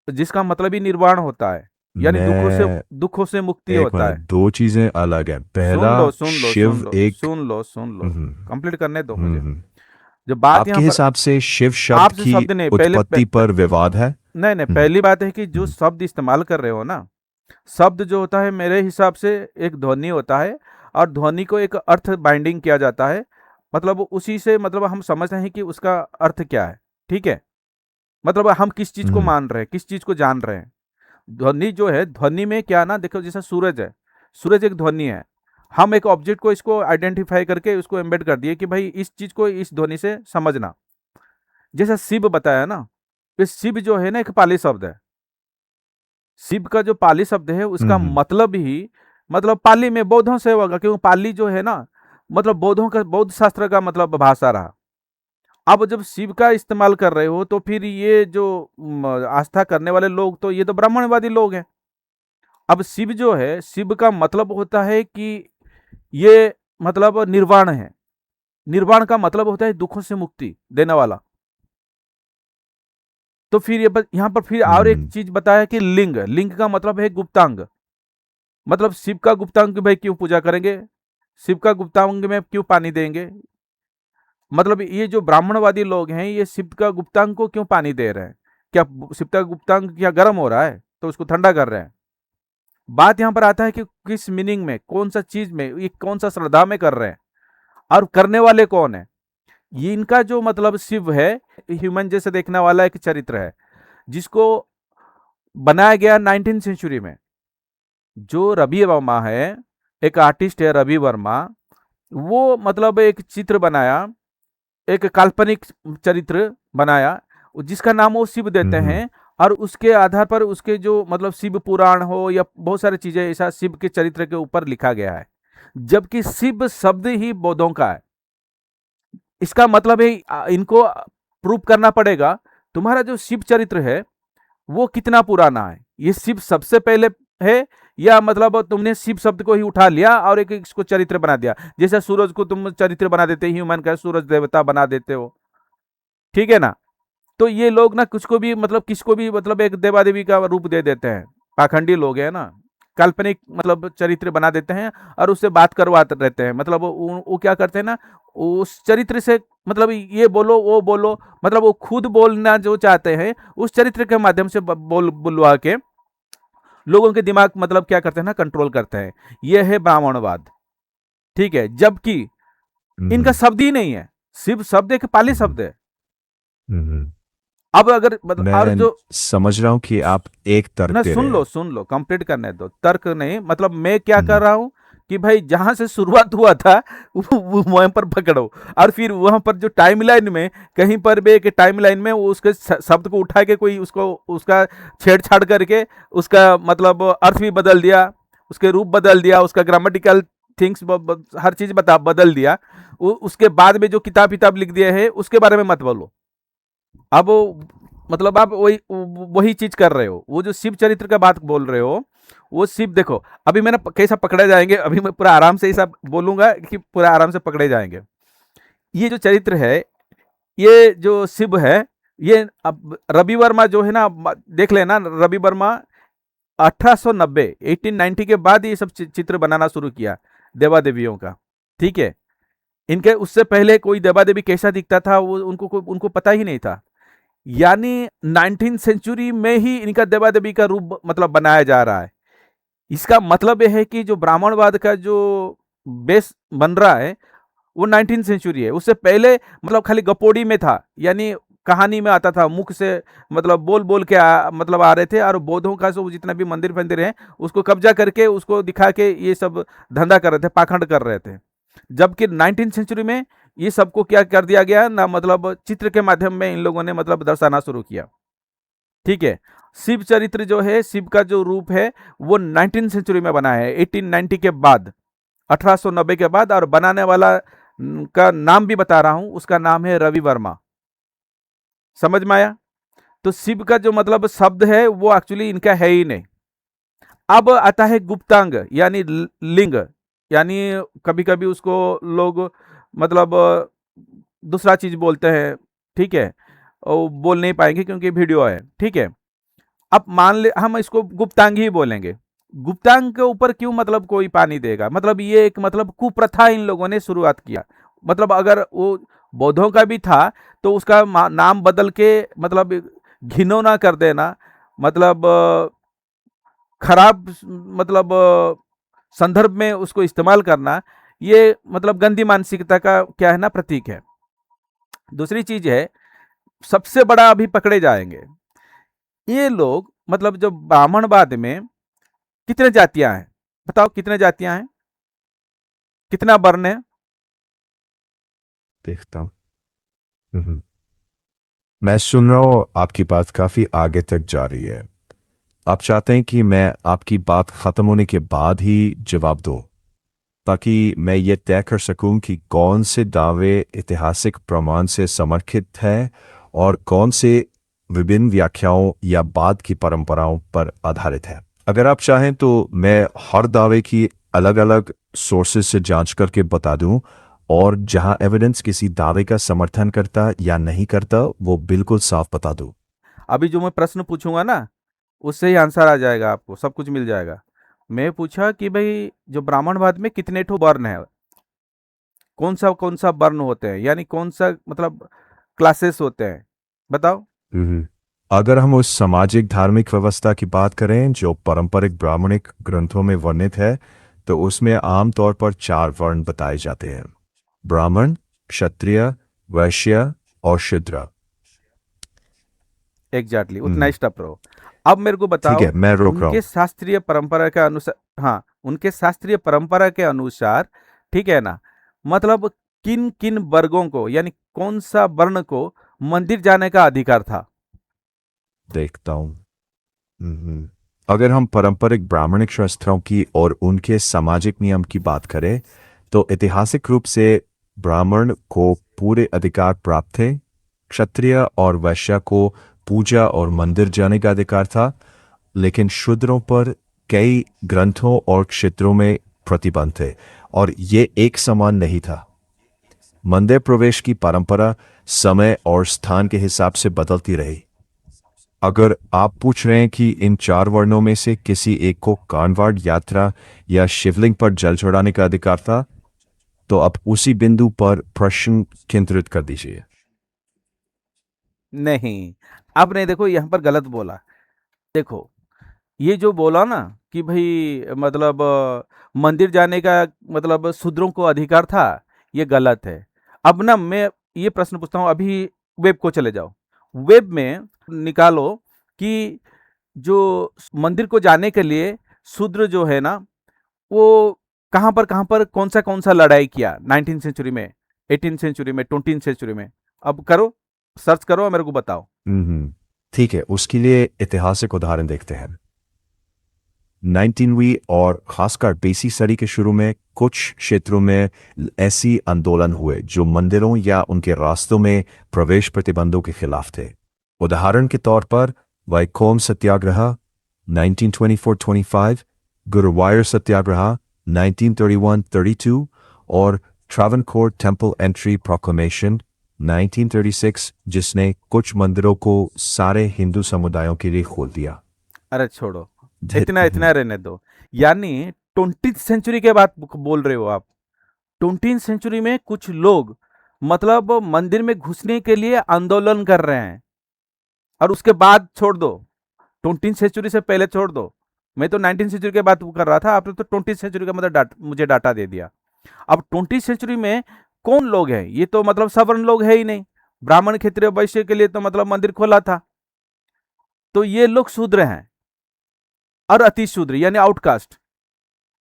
जिसका मतलब ही निर्वाण होता है, यानी मैं दुखों से मुक्ति एक होता मिनट, है। दो चीजें अलग है। सुन पहला, लो सुन लो सुन शिव लो एक। सुन लो सुन लो, हम्म। कंप्लीट करने दो मुझे। हम्म। जो बात आपके यहाँ पर, हिसाब से शिव शब्द आपसे की शब्द नहीं, उत्पत्ति पर विवाद है? नहीं नहीं, हम्म। पहली बात है कि जो हम्म। शब्द इस्तेमाल कर रहे हो ना, शब्द जो होता है मेरे हिसाब से एक ध्वनि होता है, और ध्वनि को एक अर्थ बाइंडिंग किया जाता है। मतलब उसी से मतलब हम समझते हैं कि उसका अर्थ क्या है। ठीक है, मतलब हम किस चीज को हम्म। मान रहे हैं, किस चीज को जान रहे हैं। ध्वनि जो है, ध्वनि में क्या ना, देखो जैसा सूरज है, सूरज एक ध्वनि है। हम एक ऑब्जेक्ट को इसको आइडेंटिफाई करके उसको एम्बेड कर दिए कि भाई इस चीज को इस ध्वनि से समझना। जैसा शिव बताया ना, ये शिव जो है ना एक पाली शब्द है। शिव का जो पाली शब्द है उसका हम्म। मतलब ही, मतलब पाली में बौद्धों से होगा, क्योंकि पाली जो है ना, मतलब बौद्धों का, बौद्ध शास्त्र का मतलब भाषा रहा। अब जब शिव का इस्तेमाल कर रहे हो तो फिर ये जो आस्था करने वाले लोग, तो ये तो ब्राह्मणवादी लोग हैं। अब शिव जो है, शिव का मतलब होता है कि ये मतलब निर्वाण है। निर्वाण का मतलब होता है दुखों से मुक्ति देने वाला। तो फिर यहाँ पर फिर और एक हम्म। चीज बताया कि लिंग, लिंग का मतलब है गुप्तांग। मतलब शिव का गुप्तांग भाई क्यों पूजा करेंगे, शिव का गुप्तांग में क्यों पानी देंगे? मतलब ये जो ब्राह्मणवादी लोग हैं, ये शिव का गुप्तांग को क्यों पानी दे रहे हैं? क्या शिव का गुप्तांग क्या गर्म हो रहा है तो उसको ठंडा कर रहे हैं? बात यहाँ पर आता है कि किस मीनिंग में, कौन सा चीज में, ये कौन सा श्रद्धा में कर रहे हैं, और करने वाले कौन है? ये इनका जो मतलब शिव है, ह्यूमन जैसे देखने वाला एक चरित्र है, जिसको बनाया गया 19th सेंचुरी में। जो रवि वर्मा है, एक आर्टिस्ट है रवि वर्मा, वो मतलब एक चित्र बनाया, एक काल्पनिक चरित्र बनाया, जिसका नाम वो शिव देते हम्म। हैं। और उसके आधार पर उसके जो मतलब शिव पुराण हो या बहुत सारी चीजें ऐसा शिव के चरित्र के ऊपर लिखा गया है। जबकि शिव शब्द ही बौद्धों का है। इसका मतलब है इनको प्रूव करना पड़ेगा, तुम्हारा जो शिव चरित्र है वो कितना पुराना है। ये शिव सबसे पहले है, या मतलब तुमने शिव शब्द को ही उठा लिया और एक इसको चरित्र बना दिया, जैसे सूरज को तुम चरित्र बना देते, ह्यूमन का सूरज देवता बना देते हो। ठीक है ना? तो ये लोग ना कुछ को भी मतलब किसको भी मतलब एक देवा देवी का रूप दे देते हैं। पाखंडी लोग हैं ना, काल्पनिक मतलब चरित्र बना देते हैं और उससे बात करवाते रहते हैं। मतलब वो क्या करते हैं ना, उस चरित्र से मतलब ये बोलो वो बोलो, मतलब वो खुद बोलना जो चाहते हैं उस चरित्र के माध्यम से बोल बुलवा के लोगों के दिमाग मतलब क्या करते हैं ना, कंट्रोल करते हैं। ये है ब्राह्मणवाद। ठीक है, जबकि इनका हम्म। शब्द ही नहीं है। शिव शब्द एक पाली हम्म। शब्द है। हम्म। अब अगर मतलब और मैं जो, समझ रहा हूं कि आप एक तर्क ना दे रहे हैं। सुन लो कंप्लीट करने दो, तर्क नहीं, मतलब मैं क्या कर हम्म। रहा हूं कि भाई जहां से शुरुआत हुआ था वो वहां पर पकड़ो, और फिर वहां पर जो टाइमलाइन में कहीं पर भी एक टाइमलाइन में वो उसके शब्द को उठा के कोई उसको उसका छेड़छाड़ करके उसका मतलब अर्थ भी बदल दिया, उसके रूप बदल दिया, उसका ग्रामेटिकल थिंग्स हर चीज बदल दिया। उसके बाद में जो किताब किताब लिख दिए है उसके बारे में मत बोलो। अब मतलब आप वही वही चीज कर रहे हो, वो जो शिव चरित्र का बात बोल रहे हो, वो शिव देखो अभी मैंने कैसा पकड़े जाएंगे, अभी मैं पूरा आराम से ऐसा बोलूंगा कि पूरा आराम से पकड़े जाएंगे। ये जो चरित्र है, ये जो शिव है, ये अब रवि वर्मा जो है ना, देख लेना रवि वर्मा 1890 1890 के बाद ये सब चित्र बनाना शुरू किया देवा देवियों का। ठीक है, इनके उससे पहले कोई देवा देवी कैसा दिखता था वो उनको उनको पता ही नहीं था। यानी 19th सेंचुरी में ही इनका देवा देवी का रूप मतलब बनाया जा रहा है। इसका मतलब यह है कि जो ब्राह्मणवाद का जो बेस बन रहा है वो 19th सेंचुरी है। उससे पहले मतलब खाली गपोड़ी में था, यानी कहानी में आता था, मुख से मतलब बोल बोल के मतलब आ रहे थे, और बौद्धों का सब जितना भी मंदिर फंदिर है उसको कब्जा करके उसको दिखा के ये सब धंधा कर रहे थे, पाखंड कर रहे थे। जबकि 19th सेंचुरी में ये सबको क्या कर दिया गया ना, मतलब चित्र के माध्यम में इन लोगों ने मतलब दर्शाना शुरू किया। ठीक है। शिव चरित्र जो है, शिव का जो रूप है वो 19th सेंचुरी में बना है, 1890 के बाद, 1890 के बाद। और बनाने वाला का नाम भी बता रहा हूं, उसका नाम है रवि वर्मा। समझ में आया? तो शिव का जो मतलब शब्द है वो एक्चुअली इनका है ही नहीं। अब आता है गुप्तांग यानी लिंग, यानी कभी कभी उसको लोग मतलब दूसरा चीज बोलते हैं। ठीक है, और बोल नहीं पाएंगे क्योंकि वीडियो है। ठीक है, अब मान ले हम इसको गुप्तांग ही बोलेंगे। गुप्तांग के ऊपर क्यों मतलब कोई पानी देगा, मतलब ये एक मतलब कुप्रथा इन लोगों ने शुरुआत किया। मतलब अगर वो बौद्धों का भी था तो उसका नाम बदल के मतलब घिनौना कर देना, मतलब खराब मतलब संदर्भ में उसको इस्तेमाल करना, ये मतलब गंदी मानसिकता का क्या है ना, प्रतीक है। दूसरी चीज है, सबसे बड़ा अभी पकड़े जाएंगे ये लोग, मतलब जो ब्राह्मणवाद में कितने जातियां हैं, बताओ कितने जातियां हैं, कितना वर्ण है? देखता हूँ। हम्म। मैं सुन रहा हूँ, आपकी बात काफी आगे तक जा रही है। आप चाहते हैं कि मैं आपकी बात खत्म होने के बाद ही जवाब दूं, ताकि मैं ये तय कर सकूं कि कौन से दावे ऐतिहासिक प्रमाण से समर्थित हैं और कौन से विभिन्न व्याख्याओं या बाद की परंपराओं पर आधारित है। अगर आप चाहें तो मैं हर दावे की अलग अलग सोर्सेज से जांच करके बता दूं, और जहां एविडेंस किसी दावे का समर्थन करता या नहीं करता वो बिल्कुल साफ बता दूं। अभी जो मैं प्रश्न पूछूंगा ना उससे ही आंसर आ जाएगा, आपको सब कुछ मिल जाएगा। मैं पूछा कि भाई जो ब्राह्मणवाद में कितने ठो वर्ण है, कौन सा वर्ण होते हैं, यानी कौन सा मतलब क्लासेस होते हैं, बताओ। हम्म। अगर हम उस सामाजिक धार्मिक व्यवस्था की बात करें जो पारंपरिक ब्राह्मणिक ग्रंथों में वर्णित है, तो उसमें आमतौर पर 4 वर्ण बताए जाते हैं: ब्राह्मण, क्षत्रिय, वैश्य और शूद्र। एग्जैक्टली उतना हम्म। स्टॉप रहो। अब मेरे को ठीक है, बताओ, मैं रोक रहा उनके हूँ। शास्त्रीय परंपरा के अनुसार, हाँ उनके शास्त्रीय परंपरा के अनुसार, ठीक है ना, मतलब किन किन वर्गों को, यानी कौन सा वर्ण को मंदिर जाने का अधिकार था? देखता हूँ। अगर हम पारंपरिक ब्राह्मणिक शास्त्रों की और उनके सामाजिक नियम की बात करें, तो ऐतिहासिक रूप से ब्राह्मण को पूरे अधिकार प्राप्त थे। क्षत्रिय और वैश्य को पूजा और मंदिर जाने का अधिकार था, लेकिन शूद्रों पर कई ग्रंथों और क्षेत्रों में प्रतिबंध थे, और ये एक समान नहीं था। मंदिर प्रवेश की परंपरा समय और स्थान के हिसाब से बदलती रही। अगर आप पूछ रहे हैं कि इन 4 वर्णों में से किसी एक को कानवाड़ यात्रा या शिवलिंग पर जल चढ़ाने का अधिकार था, तो आप उसी बिंदु पर प्रश्न केंद्रित कर दीजिए। नहीं, आपने देखो यहाँ पर गलत बोला। देखो, ये जो बोला ना कि भाई मतलब मंदिर जाने का मतलब शूद्रों को अधिकार था, ये गलत है। अब ना मैं ये प्रश्न पूछता हूँ, अभी वेब को चले जाओ, वेब में निकालो कि जो मंदिर को जाने के लिए शूद्र जो है ना, वो कहाँ पर कौन सा लड़ाई किया 19th सेंचुरी में, 18th सेंचुरी में, 20th सेंचुरी में। अब करो, सर्च करो और मेरे को बताओ। ठीक है, उसके लिए ऐतिहासिक उदाहरण देखते हैं। 19वीं और खासकर 20वीं सदी के शुरू में कुछ क्षेत्रों में ऐसी आंदोलन हुए जो मंदिरों या उनके रास्तों में प्रवेश प्रतिबंधों के खिलाफ थे। उदाहरण के तौर पर वैकोम सत्याग्रह 1924-25, गुरुवायूर सत्याग्रह 1931-32 और ट्रावनकोर टेम्पल एंट्री प्रोक्लेमेशन 1936, जिसने कुछ मंदिरों को सारे हिंदू समुदायों के लिए खोल दिया। अरे छोड़ो, इतना इतना रहने दो। यानी 20th सेंचुरी के बाद बोल रहे हो आप? 20th सेंचुरी में कुछ लोग मतलब मंदिर में घुसने के लिए आंदोलन कर रहे हैं, और उसके बाद छोड़ दो, 20 सेंचुरी से पहले छोड़ दो। मैं तो 19 सेंचुरी के बात कर रहा था, आपने तो 20 सेंचुरी का मतलब मुझे डाटा दे दिया। अब 20 सेंचुरी में कौन लोग हैं? ये तो मतलब सवर्ण लोग है ही नहीं। ब्राह्मण क्षत्रिय वैश्य के लिए तो मतलब मंदिर खोला था, तो ये लोग शूद्र हैं और अति शूद्र यानी आउटकास्ट।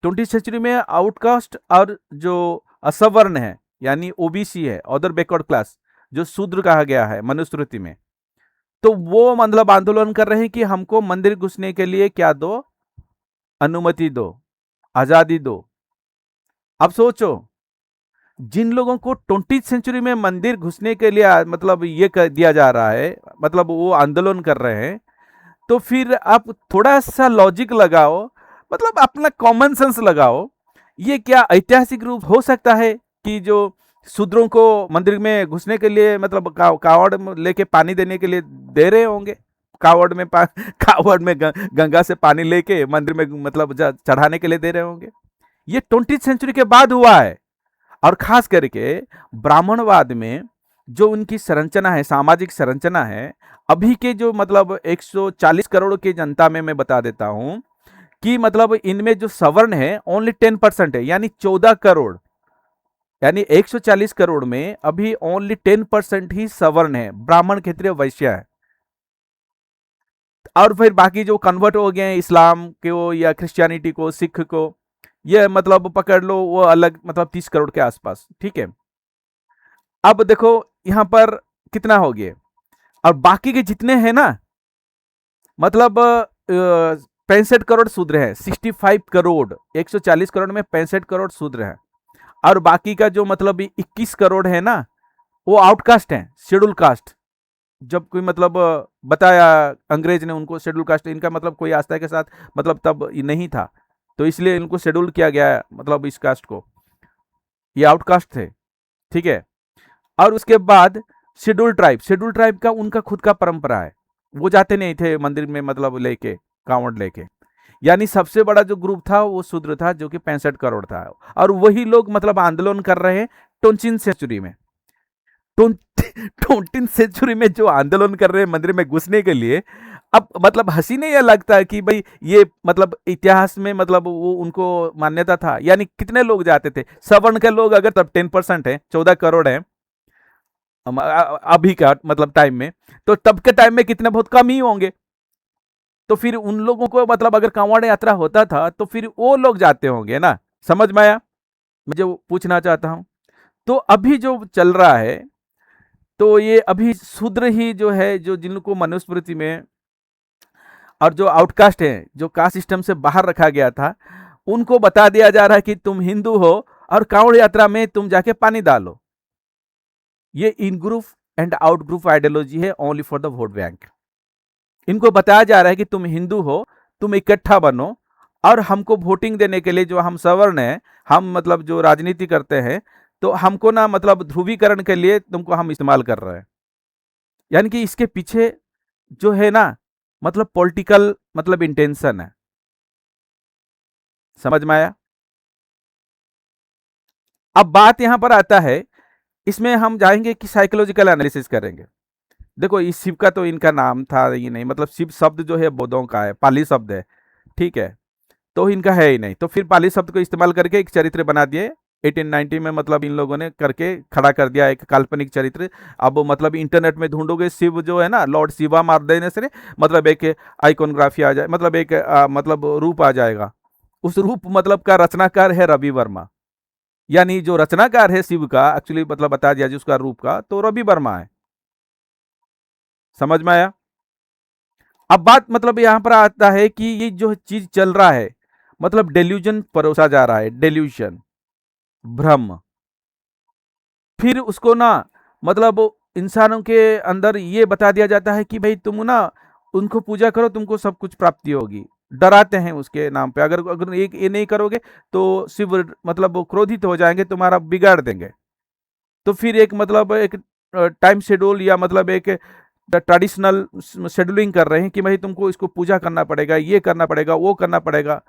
20 सेंचुरी में आउटकास्ट और जो असवर्ण है यानी ओबीसी है, अदर बैकवर्ड क्लास, जो शूद्र कहा गया है मनुस्मृति में, तो वो मतलब आंदोलन कर रहे हैं कि हमको मंदिर घुसने के लिए क्या दो, अनुमति दो, आजादी दो। अब सोचो, जिन लोगों को 20 सेंचुरी में मंदिर घुसने के लिए मतलब ये कर दिया जा रहा है, मतलब वो आंदोलन कर रहे हैं, तो फिर आप थोड़ा सा लॉजिक लगाओ, मतलब अपना कॉमन सेंस लगाओ। ये क्या ऐतिहासिक रूप हो सकता है कि जो शूद्रों को मंदिर में घुसने के लिए मतलब कावड़ लेके पानी देने के लिए दे रहे होंगे? कावड़ में कावड़ में गंगा से पानी लेके मंदिर में मतलब चढ़ाने के लिए दे रहे होंगे? ये 20 सेंचुरी के बाद हुआ है। और खास करके ब्राह्मणवाद में जो उनकी संरचना है, सामाजिक संरचना है, अभी के जो मतलब 140 करोड़ की जनता में मैं बता देता हूं कि मतलब इनमें जो सवर्ण है ओनली 10% है, यानी 14 करोड़, यानी 140 करोड़ में अभी ओनली 10% ही सवर्ण है, ब्राह्मण क्षत्रिय वैश्य है। और फिर बाकी जो कन्वर्ट हो गए हैं इस्लाम को या क्रिश्चियनिटी को, सिख को, ये मतलब पकड़ लो, वो अलग मतलब 30 करोड़ के आसपास, ठीक है। अब देखो यहां पर कितना हो गया, और बाकी के जितने हैं ना, मतलब 65 करोड़ शूद्र हैं, 65 करोड़, 140 करोड़ में 65 करोड़ शूद्र हैं, और बाकी का जो मतलब 21 करोड़ है ना, वो आउटकास्ट है, शेड्यूल कास्ट। जब कोई मतलब बताया अंग्रेज ने उनको शेड्यूल कास्ट, इनका मतलब कोई आस्था के साथ मतलब तब नहीं था, तो इसलिए इनको शेड्यूल किया गया, मतलब इस कास्ट को, ये आउटकास्ट थे, ठीक है। और उसके बाद शेड्यूल ट्राइब का उनका खुद का परंपरा है, वो जाते नहीं थे मंदिर में मतलब लेके, कांवड़ लेके। यानी सबसे बड़ा जो ग्रुप था वो शूद्र था, जो कि 65 करोड़ था, और वही लोग मतलब आंदोलन कर रहे हैं 20 सेंचुरी में। 20 सेंचुरी में जो आंदोलन कर रहे हैं मंदिर में घुसने के लिए। अब मतलब हंसी नहीं ये लगता है कि भाई ये मतलब इतिहास में मतलब वो उनको मान्यता था, यानी कितने लोग जाते थे? सवर्ण के लोग अगर तब 10% है, 14 करोड़ है अभी का मतलब टाइम में, तो तब के टाइम में कितने बहुत कम ही होंगे। तो फिर उन लोगों को मतलब अगर कांवड़ यात्रा होता था तो फिर वो लोग जाते होंगे ना। समझ में आया मैं जो पूछना चाहता हूं? तो अभी जो चल रहा है, तो ये अभी शूद्र ही जो है, जो जिनको मनुस्मृति में, और जो आउटकास्ट है, जो कास्ट सिस्टम से बाहर रखा गया था, उनको बता दिया जा रहा है कि तुम हिंदू हो और कांवड़ यात्रा में तुम जाके पानी डालो। ये in group and out group ideology है, only for the vote bank. इनको बताया जा रहा है कि तुम हिंदू हो, तुम इकट्ठा बनो, और हमको वोटिंग देने के लिए, जो हम सवर्ण हैं, हम मतलब जो राजनीति करते हैं, तो हमको ना मतलब ध्रुवीकरण के लिए तुमको हम इस्तेमाल कर रहे हैं। यानी कि इसके पीछे जो है ना मतलब पॉलिटिकल मतलब इंटेंशन है। समझ में आया? अब बात यहां पर आता है, इसमें हम जाएंगे कि साइकोलॉजिकल एनालिसिस करेंगे। देखो इस शिव का तो इनका नाम था ही नहीं, मतलब शिव शब्द जो है बौद्धों का है, पाली शब्द है, ठीक है, तो इनका है ही नहीं, तो फिर पाली शब्द को इस्तेमाल करके एक चरित्र बना दिए 1890 में, मतलब इन लोगों ने करके खड़ा कर दिया एक काल्पनिक चरित्र। अब मतलब इंटरनेट में ढूंढोगे शिव जो है ना, लॉर्ड शिवा मार देने से मतलब एक आइकोनग्राफी आ जाए, मतलब एक मतलब रूप आ जाएगा। उस रूप मतलब का रचनाकार है रवि वर्मा, यानी जो रचनाकार है शिव का, एक्चुअली मतलब बता दिया जी उसका रूप का, तो रवि वर्मा है। समझ में आया? अब बात मतलब यहां पर आता है कि ये जो चीज चल रहा है, मतलब डेल्यूजन परोसा जा रहा है, डेल्यूशन, भ्रम। फिर उसको ना मतलब इंसानों के अंदर ये बता दिया जाता है कि भाई तुम ना उनको पूजा करो, तुमको सब कुछ प्राप्ति होगी। डराते हैं उसके नाम पे, अगर अगर एक ये नहीं करोगे तो शिव मतलब वो क्रोधित हो जाएंगे, तुम्हारा बिगाड़ देंगे। तो फिर एक मतलब एक टाइम शेड्यूल या मतलब एक ट्रेडिशनल शेड्यूलिंग कर रहे हैं कि भाई तुमको इसको पूजा करना पड़ेगा, ये करना पड़ेगा, वो करना पड़ेगा।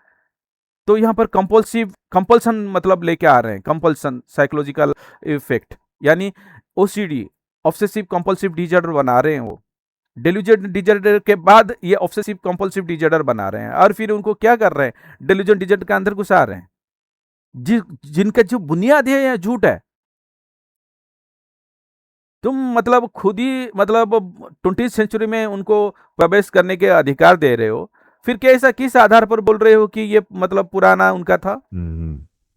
तो यहाँ पर कंपल्सन मतलब लेके आ रहे हैं, कंपल्सन साइकोलॉजिकल इफेक्ट, यानी ओसीडी, ऑब्सेसिव कंपल्सिव डिसऑर्डर बना रहे हैं वो। डेल्यूजन डिजॉर्डर के बाद ये ऑब्सेसिव कंपल्सिव डिजॉर्डर बना रहे हैं, और फिर उनको क्या कर रहे हैं, डेल्यूजन डिजॉर्डर के अंदर घुसा रहे हैं, जिनका जो बुनियाद है यह झूठ है। तुम मतलब खुद ही मतलब 20th सेंचुरी में उनको प्रवेश करने के अधिकार दे रहे हो, फिर कैसा किस आधार पर बोल रहे हो कि ये मतलब पुराना उनका था?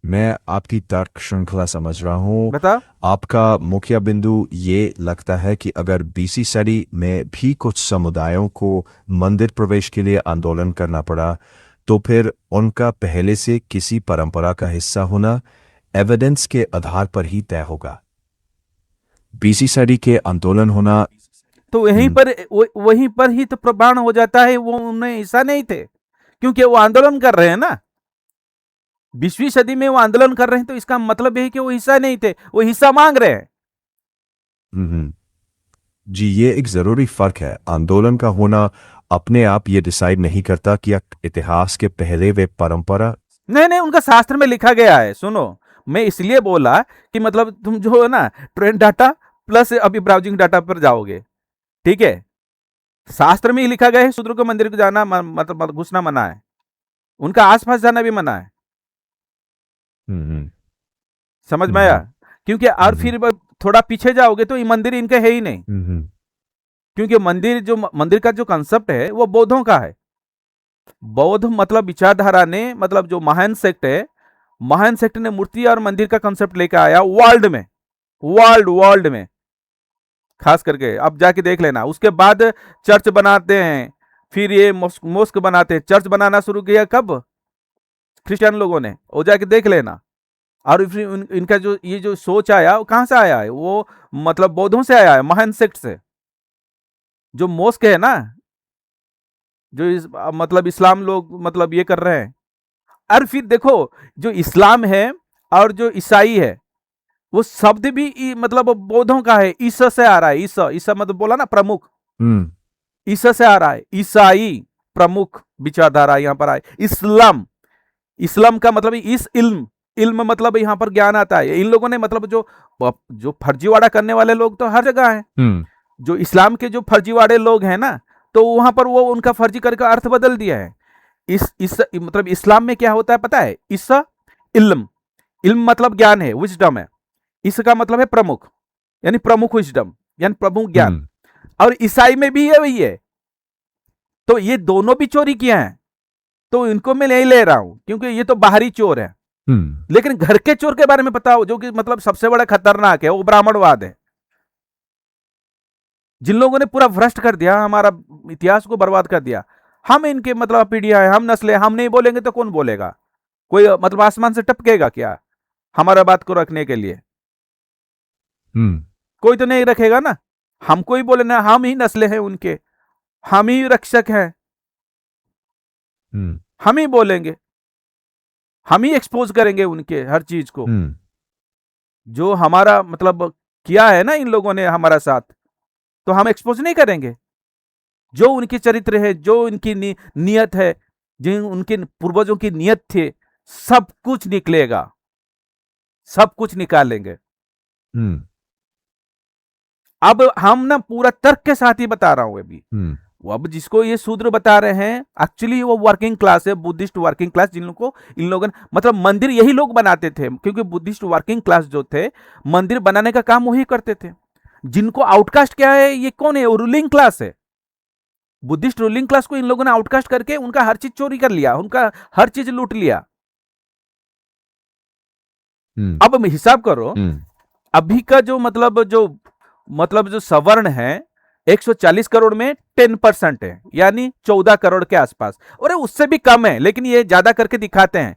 मैं आपकी तर्क श्रृंखला समझ रहा हूँ। बता। आपका मुख्य बिंदु ये लगता है कि अगर बीसी सदी में भी कुछ समुदायों को मंदिर प्रवेश के लिए आंदोलन करना पड़ा, तो फिर उनका पहले से किसी परंपरा का हिस्सा होना एविडेंस के आधार पर ही तय होगा। बीसी सदी के आंदोलन होना तो वहीं पर ही तो प्रमाण हो जाता है वो उनमें हिस्सा नहीं थे, क्योंकि वो आंदोलन कर रहे हैं ना। 20वीं सदी में वो आंदोलन कर रहे हैं, तो इसका मतलब यही कि वो हिस्सा नहीं थे, वो हिस्सा मांग रहे हैं। जी, ये एक जरूरी फर्क है। आंदोलन का होना अपने आप ये डिसाइड नहीं करता कि इतिहास के पहले वे परंपरा। नहीं, उनका शास्त्र में लिखा गया है। सुनो, मैं इसलिए बोला कि मतलब तुम जो है ना ट्रेंड डाटा प्लस अभी ब्राउजिंग डाटा पर जाओगे, ठीक है। शास्त्र में ही लिखा गया है शूद्र को मंदिर को जाना मतलब घुसना मना है, उनका आसपास जाना भी मना है। समझ में आया? क्योंकि और फिर थोड़ा पीछे जाओगे तो ये मंदिर इनके है ही नहीं, क्योंकि मंदिर का जो कंसेप्ट है वो बौद्धों का है। बौद्ध मतलब विचारधारा ने, मतलब जो महान सेक्ट है, महान सेक्ट ने मूर्ति और मंदिर का कंसेप्ट लेकर आया वर्ल्ड में खास करके। अब जाके देख लेना, उसके बाद चर्च बनाते हैं, फिर ये मोस्क बनाते हैं। चर्च बनाना शुरू किया कब? क्रिश्चियन लोगों ने, वो जाके देख लेना। और फिर इनका जो ये जो सोच आया वो कहां से आया है? वो मतलब बौद्धों से आया है, महान सेक्ट से। जो मोस्क है ना, जो मतलब इस्लाम लोग मतलब ये कर रहे हैं। और फिर देखो, जो इस्लाम है और जो ईसाई है, वो शब्द भी मतलब बौद्धों का है, ईसा से आ रहा है। ईसा मतलब बोला ना प्रमुख, ईसा से आ रहा है। ईसाई प्रमुख विचारधारा यहां पर आए। इस्लाम का मतलब इल्म मतलब यहां पर ज्ञान आता है। इन लोगों ने मतलब जो फर्जीवाड़ा करने वाले लोग तो हर जगह हैं। जो इस्लाम के जो फर्जीवाड़े लोग हैं ना, तो वहां पर वो उनका फर्जी करके अर्थ बदल दिया है। इस मतलब इस्लाम में क्या होता है पता है? इल्म मतलब ज्ञान है, विजडम है। इसका मतलब है प्रमुख, यानी प्रमुख विजडम, यानी प्रमुख ज्ञान। और ईसाई में भी है वही है। तो ये दोनों भी चोरी किए हैं, तो इनको मैं नहीं ले रहा हूं, क्योंकि ये तो बाहरी चोर है। लेकिन घर के चोर के बारे में बताओ, जो कि मतलब सबसे बड़ा खतरनाक है, वो ब्राह्मणवाद है। जिन लोगों ने पूरा भ्रष्ट कर दिया, हमारा इतिहास को बर्बाद कर दिया। हम इनके मतलब पीढ़ियां हैं, हम नस्लें, हम नहीं बोलेंगे तो कौन बोलेगा? कोई मतलब आसमान से टपकेगा क्या हमारा बात को रखने के लिए? कोई तो नहीं रखेगा ना। हमको ही बोले ना, हम ही नस्लें हैं उनके, हम ही रक्षक हैं, हम ही बोलेंगे, हम ही एक्सपोज करेंगे उनके हर चीज को। जो हमारा मतलब किया है ना इन लोगों ने हमारा साथ, तो हम एक्सपोज नहीं करेंगे? जो उनके चरित्र है, जो उनकी नियत है, जो उनके पूर्वजों की नियत थी, सब कुछ निकलेगा, सब कुछ निकालेंगे। अब हम ना पूरा तर्क के साथ ही बता रहा हूं अभी। अब जिसको ये शूद्र बता रहे हैं, एक्चुअली वो वर्किंग क्लास है, बुद्धिस्ट वर्किंग क्लास, इन लोगों ने मतलब मंदिर यही लोग बनाते थे, क्योंकि बुद्धिस्ट वर्किंग क्लास जो थे मंदिर बनाने का काम वही करते थे। जिनको आउटकास्ट क्या है, ये कौन है? वो रूलिंग क्लास है। बुद्धिस्ट रूलिंग क्लास को इन लोगों ने आउटकास्ट करके उनका हर चीज चोरी कर लिया, उनका हर चीज लूट लिया। अब हिसाब करो, अभी का जो जो सवर्ण है 140 करोड़ में 10% है, यानी 14 करोड़ के आसपास। और उससे भी कम है, लेकिन ये ज्यादा करके दिखाते हैं,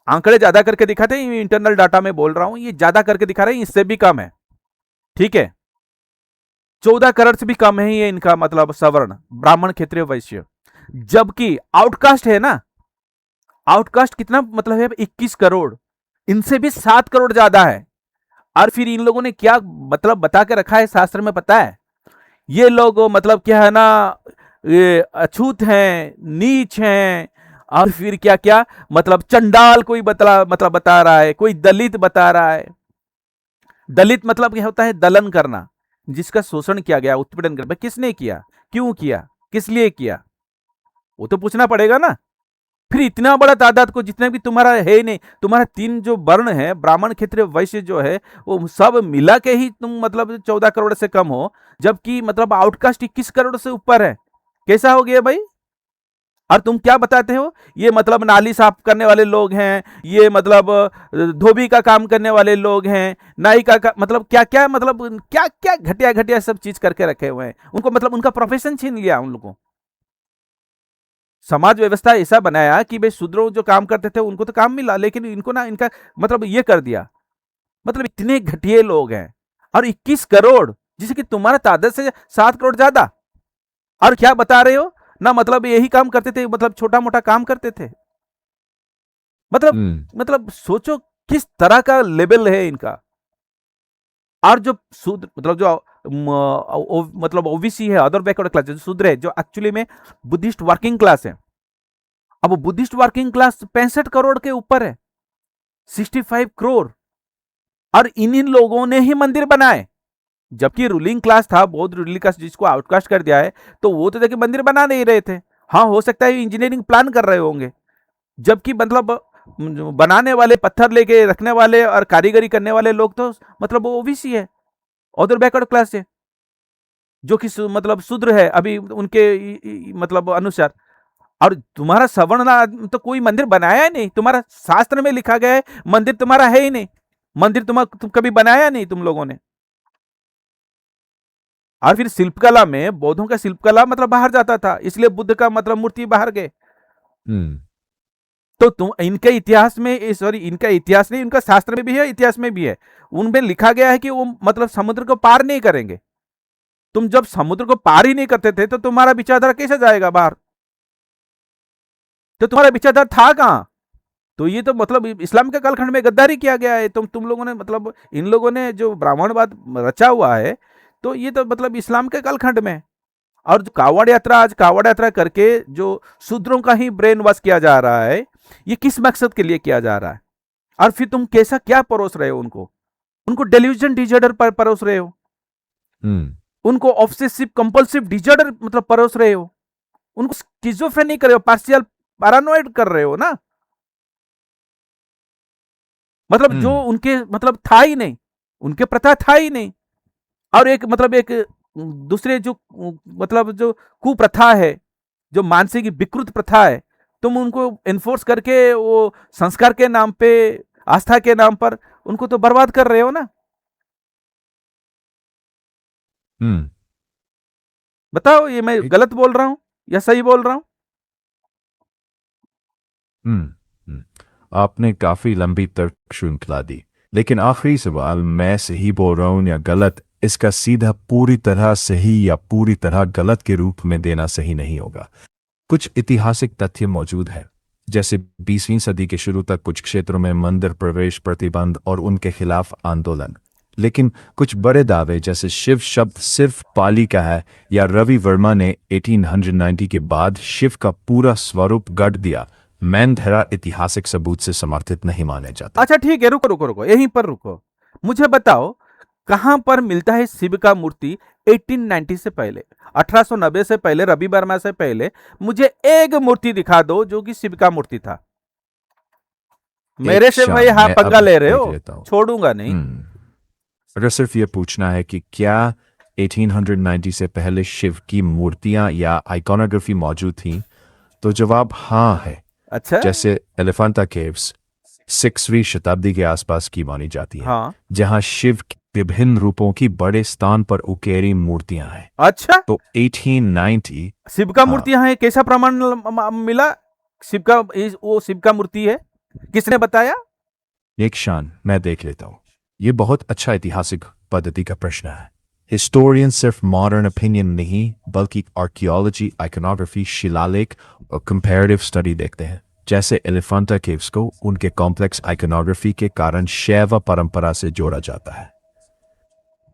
आंकड़े ज्यादा करके दिखाते हैं। इंटरनल डाटा में बोल रहा हूं, ये ज्यादा करके दिखा रहे हैं, इससे भी कम है। ठीक है, 14 करोड़ से भी कम है ये इनका मतलब सवर्ण, ब्राह्मण, क्षत्रिय, वैश्य। जबकि आउटकास्ट है ना, आउटकास्ट कितना मतलब है? 21 करोड़, इनसे भी 7 करोड़ ज्यादा है। और फिर इन लोगों ने क्या मतलब बता के रखा है शास्त्र में पता है? ये लोग मतलब क्या है ना, ये अछूत हैं, नीच हैं, और फिर क्या क्या मतलब चंडाल कोई बता रहा है, कोई दलित बता रहा है। दलित मतलब क्या होता है? दलन करना, जिसका शोषण किया गया, उत्पीड़न कर, किसने किया, क्यों किया, किस लिए किया, वो तो पूछना पड़ेगा ना। फिर इतना बड़ा तादाद को, जितने भी तुम्हारा है ही नहीं, तुम्हारा 3 जो वर्ण है, ब्राह्मण, क्षत्रिय, वैश्य जो है, वो सब मिला के ही तुम मतलब 14 करोड़ से कम हो, जबकि मतलब आउटकास्ट 21 करोड़ से ऊपर है। कैसा हो गया भाई? और तुम क्या बताते हो, ये मतलब नाली साफ करने वाले लोग हैं, ये मतलब धोबी का काम करने वाले लोग हैं, नाई का मतलब क्या क्या, मतलब क्या क्या घटिया घटिया सब चीज करके रखे हुए हैं उनको, मतलब उनका प्रोफेशन छीन लिया उन लोगों। समाज व्यवस्था ऐसा बनाया कि भाई शूद्रों जो काम करते थे उनको तो काम मिला, लेकिन इनको ना इनका मतलब ये कर दिया। मतलब इतने घटिया लोग हैं। और 21 करोड़, जिसे कि तुम्हारा तादाद से 7 करोड़ ज्यादा। और क्या बता रहे हो ना, मतलब यही काम करते थे, मतलब छोटा मोटा काम करते थे। मतलब मतलब सोचो किस तरह का लेवल है इनका। और जो शूद्र मतलब जो मतलब ओबीसी है, अदर बैकवर्ड क्लास, जो शूद्र है, जो एक्चुअली में बुद्धिस्ट वर्किंग क्लास है, अब बुद्धिस्ट वर्किंग क्लास 65 करोड़ के ऊपर है, 65 करोड़। और इन लोगों ने ही मंदिर बनाए, जबकि रूलिंग क्लास था, बहुत रूलिंग क्लास, जिसको आउटकास्ट कर दिया है, तो वो तो देखिए मंदिर बना नहीं रहे थे। हाँ, हो सकता है इंजीनियरिंग प्लान कर रहे होंगे, जबकि मतलब बनाने वाले, पत्थर लेके रखने वाले और कारीगरी करने वाले लोग तो मतलब वो ओबीसी है, अदर बैकवर्ड क्लास है, जो कि मतलब शूद्र है अभी उनके मतलब अनुसार। और तुम्हारा सवर्ण तो कोई मंदिर बनाया ही नहीं, तुम्हारा शास्त्र में लिखा गया है मंदिर तुम्हारा है ही नहीं, मंदिर तुम कभी बनाया नहीं तुम लोगों ने। और फिर शिल्पकला में, बौद्धों का शिल्पकला मतलब बाहर जाता था, इसलिए बुद्ध का मतलब मूर्ति बाहर गए। तो तुम इनके इतिहास में, सॉरी इनका इतिहास नहीं, उनका शास्त्र में भी है, इतिहास में भी है, उनमें लिखा गया है कि वो मतलब समुद्र को पार नहीं करेंगे। तुम जब समुद्र को पार ही नहीं करते थे तो तुम्हारा विचारधारा कैसे जाएगा बाहर? तो तुम्हारा विचारधारा था कहां? तो ये तो मतलब इस्लाम के कालखंड में गद्दारी किया गया है। तुम लोगों ने मतलब इन लोगों ने जो ब्राह्मणवाद रचा हुआ है, तो ये तो मतलब इस्लाम के कालखंड में। और जो कावड़ यात्रा, आज कावड़ यात्रा करके जो शूद्रों का ही ब्रेन वॉश किया जा रहा है, ये किस मकसद के लिए किया जा रहा है? और फिर तुम कैसा क्या परोस रहे हो उनको? उनको डेल्यूजन डिजॉर्डर पर परोस रहे हो, उनको ऑब्सेसिव कंपल्सिव डिजॉर्डर मतलब परोस रहे हो, उनको स्किज़ोफ्रेनिक कर रहे हो, पार्शियल पैरानॉइड कर रहे हो ना। मतलब जो उनके मतलब था ही नहीं, उनके प्रथा था ही नहीं। और एक मतलब एक दूसरे जो मतलब जो कुप्रथा है, जो मानसिक विकृत प्रथा है, तुम उनको एनफोर्स करके वो संस्कार के नाम पे, आस्था के नाम पर उनको तो बर्बाद कर रहे हो ना। बताओ, ये मैं गलत बोल रहा हूं या सही बोल रहा हूं? आपने काफी लंबी तर्क श्रृंखला दी, लेकिन आखिरी सवाल, मैं सही बोल रहा हूं या गलत, इसका सीधा पूरी तरह सही या पूरी तरह गलत के रूप में देना सही नहीं होगा। कुछ ऐतिहासिक तथ्य मौजूद है, जैसे 20वीं सदी के शुरू तक कुछ क्षेत्रों में मंदिर प्रवेश प्रतिबंध और उनके खिलाफ आंदोलन। लेकिन कुछ बड़े दावे, जैसे शिव शब्द सिर्फ पाली का है, या रवि वर्मा ने 1890 के बाद शिव का पूरा स्वरूप गढ़ दिया, मैनधरा ऐतिहासिक सबूत से समर्थित नहीं माने जाते। अच्छा ठीक है, रुको रुको रुको, यहीं पर रुको। मुझे बताओ कहां पर मिलता है शिव का मूर्ति 1890 से पहले, 1890 से पहले, रवि वर्मा से पहले? मुझे एक मूर्ति दिखा दो जो कि शिव का मूर्ति था। मेरे से भाई हाँ पंगा ले रहे हो, छोड़ूंगा नहीं। अगर सिर्फ ये पूछना है कि क्या 1890 से पहले शिव की मूर्तियां या आइकोनोग्राफी मौजूद थी, तो जवाब हाँ है। अच्छा, जैसे एलिफेंटा केव्स 6वीं शताब्दी के आसपास की मानी जाती है, हाँ, जहां शिव के विभिन्न रूपों की बड़े स्थान पर उकेरी मूर्तियां हैं। अच्छा, तो 1890 शिव का मूर्तियां हैं, कैसा प्रमाण मिला? शिव का, वो शिव का मूर्ति है, किसने बताया? एक क्षण मैं देख लेता हूं। ये बहुत अच्छा ऐतिहासिक पद्धति का प्रश्न है। हिस्टोरियन सिर्फ मॉडर्न ओपिनियन नहीं, बल्कि आर्कियोलॉजी, आइकोनोग्राफी, शिलालेख और कंपैरेटिव स्टडी देखते हैं। जैसे एलिफेंटा केव्स को उनके कॉम्प्लेक्स आइकोनोग्राफी के कारण शैव परंपरा से जोड़ा जाता है।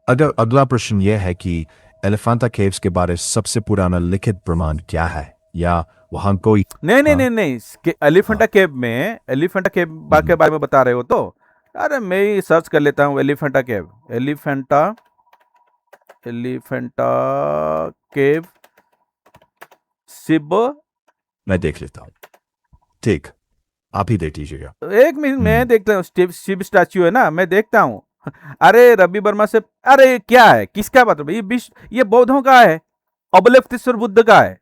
अगर अगला प्रश्न यह है कि एलिफेंटा केव्स के बारे सबसे पुराना लिखित प्रमाण क्या है, या वहां कोई नहीं नहीं नहीं नहीं, एलिफेंटा केव में, एलिफेंटा केव के बारे में बता रहे हो तो? अरे मैं ही सर्च कर लेता हूँ, एलिफेंटा केव, एलिफेंटा एलिफेंटा केव शिव। मैं देख लेता हूँ। ठीक, आप ही देख लीजिएगा। एक मिनट मैं देखता हूँ, शिव स्टैच्यू है ना, मैं देखता हूँ। अरे रवि वर्मा से, अरे क्या है, किसका मतलब, ये विश्व, ये बौद्धों का है, अवलोकितेश्वर बुद्ध का है।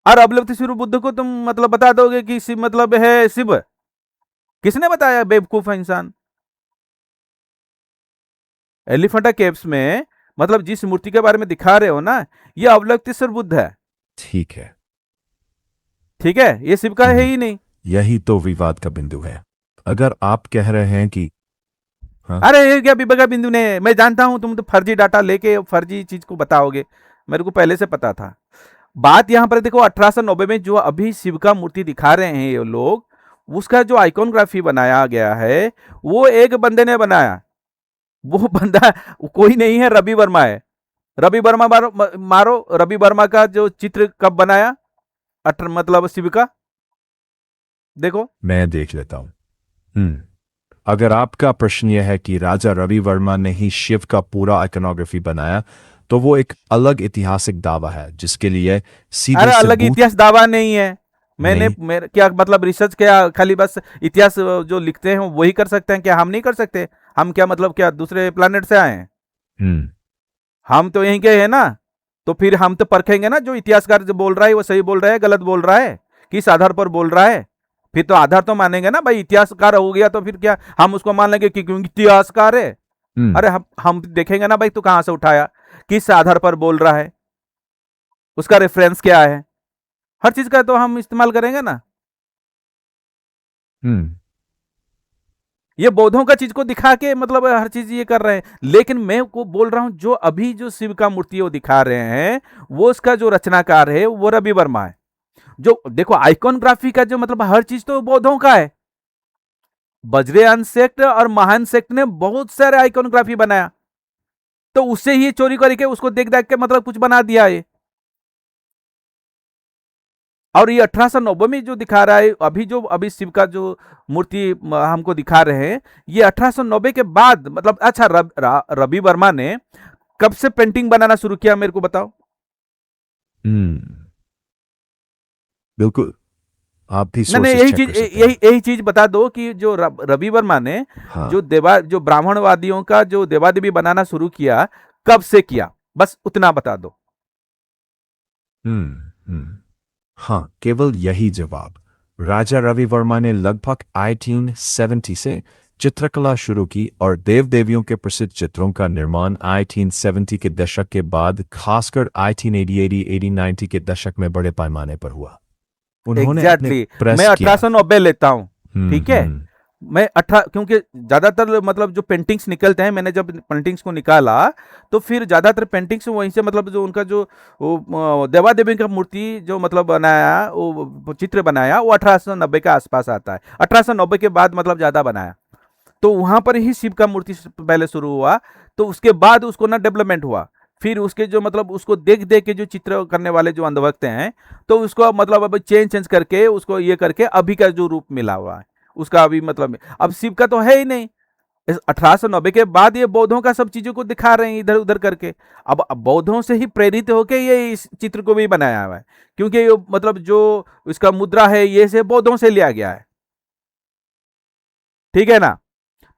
और अवलोकितेश्वर बुद्ध को तुम मतलब बता दोगे कि शिव मतलब है शिव? किसने बताया, बेवकूफ है इंसान। एलिफेंटा केव्स में मतलब जिस मूर्ति के बारे में दिखा रहे हो ना, ये अवलोकितेश्वर बुद्ध है। ठीक है। ठीक है, ये शिव का है ही नहीं। यही तो विवाद का बिंदु है। अगर आप कह रहे हैं कि हाँ, अरे ये क्या विवेका बिंदु ने, मैं जानता हूं तुम तो फर्जी डाटा लेके फर्जी चीज को बताओगे, मेरे को पहले से पता था। बात यहां पर देखो, 1890 में जो अभी शिव का मूर्ति दिखा रहे हैं ये लोग, उसका जो आइकॉनग्राफी बनाया गया है वो एक बंदे ने बनाया। वो बंदा कोई नहीं है, रवि वर्मा है। रवि वर्मा मारो, मारो रवि वर्मा का जो चित्र कब बनाया, मतलब शिव का, देखो। मैं देख लेता हूँ। अगर आपका प्रश्न यह है कि राजा रवि वर्मा ने ही शिव का पूरा आइकनोग्राफी बनाया, तो वो एक अलग ऐतिहासिक दावा है जिसके लिए सीधे अरे अलग सबूत इतिहास दावा नहीं है। मैंने नहीं। मेरे क्या मतलब रिसर्च, क्या खाली बस इतिहास जो लिखते हैं वही कर सकते हैं क्या, हम नहीं कर सकते? हम क्या मतलब क्या दूसरे प्लेनेट से आए हैं? हम्म हम तो यहीं के हैं ना। तो फिर हम तो परखेंगे ना, जो इतिहासकार जो बोल रहा है वो सही बोल रहा है गलत बोल रहा है, किस आधार पर बोल रहा है। फिर तो आधार तो मानेंगे ना भाई, इतिहासकार हो गया तो फिर क्या हम उसको मान लेंगे कि क्योंकि इतिहासकार है? हम्म अरे हम देखेंगे ना भाई, तू कहां से उठाया, किस आधार पर बोल रहा है, उसका रेफरेंस क्या है, हर चीज का तो हम इस्तेमाल करेंगे ना। हम्म ये बौद्धों का चीज को दिखा के मतलब हर चीज ये कर रहे हैं, लेकिन मैं को बोल रहा हूं जो अभी जो शिव का मूर्ति वो दिखा रहे हैं, वो उसका जो रचनाकार है वो रवि वर्मा है। जो देखो आइकॉनग्राफी का जो मतलब हर चीज तो बौद्धों का है। वज्रयान सेक्ट और महान सेक्ट ने बहुत सारे आइकॉनग्राफी बनाया, तो उससे ही चोरी करके उसको देख देख के मतलब कुछ बना दिया है। और ये 1890 में जो दिखा रहा है, अभी जो अभी शिव का जो मूर्ति हमको दिखा रहे हैं, ये 1890 के बाद मतलब, अच्छा रवि वर्मा ने कब से पेंटिंग बनाना शुरू किया, मेरे को बताओ। हम्म बिल्कुल, आप भी नहीं नहीं, सोर्सेस यही चेक चीज कर सकते यही हैं। यही चीज बता दो कि जो रवि वर्मा ने हाँ। जो ब्राह्मणवादियों का जो देवा देवी बनाना शुरू किया, कब से किया, बस उतना बता दो। हम्म हाँ, केवल यही जवाब। राजा रवि वर्मा ने लगभग 1870 से चित्रकला शुरू की और देव देवियों के प्रसिद्ध चित्रों का निर्माण 1870 के दशक के बाद, खासकर 1880, 1890 के दशक में बड़े पैमाने पर हुआ। उन्होंने अपने एग्जैक्टली मैं प्रेस किया। 1890 लेता हूं। ठीक है, हम्म मैं क्योंकि ज्यादातर मतलब जो पेंटिंग्स निकलते हैं, मैंने जब पेंटिंग्स को निकाला तो फिर ज्यादातर पेंटिंग्स वहीं से मतलब जो उनका जो देवा देवी का मूर्ति जो मतलब बनाया, वो चित्र बनाया, वो 1890 के आसपास आता है। 1890 के बाद मतलब ज्यादा बनाया, तो वहां पर ही शिव का मूर्ति पहले शुरू हुआ। तो उसके बाद उसको ना डेवलपमेंट हुआ, फिर उसके जो मतलब उसको देख देख के जो चित्र करने वाले जो अंधभक्त हैं, तो उसको मतलब अब चेंज चेंज करके उसको ये करके अभी का जो रूप मिला हुआ है उसका अभी मतलब अब शिव का तो है ही नहीं। इस 1890 के बाद ये बौद्धों का सब चीजों को दिखा रहे हैं इधर उधर करके। अब बौद्धों से ही प्रेरित होके ये इस चित्र को भी बनाया हुआ है, क्योंकि ये मतलब जो इसका मुद्रा है ये से बौद्धों से लिया गया है। ठीक है ना?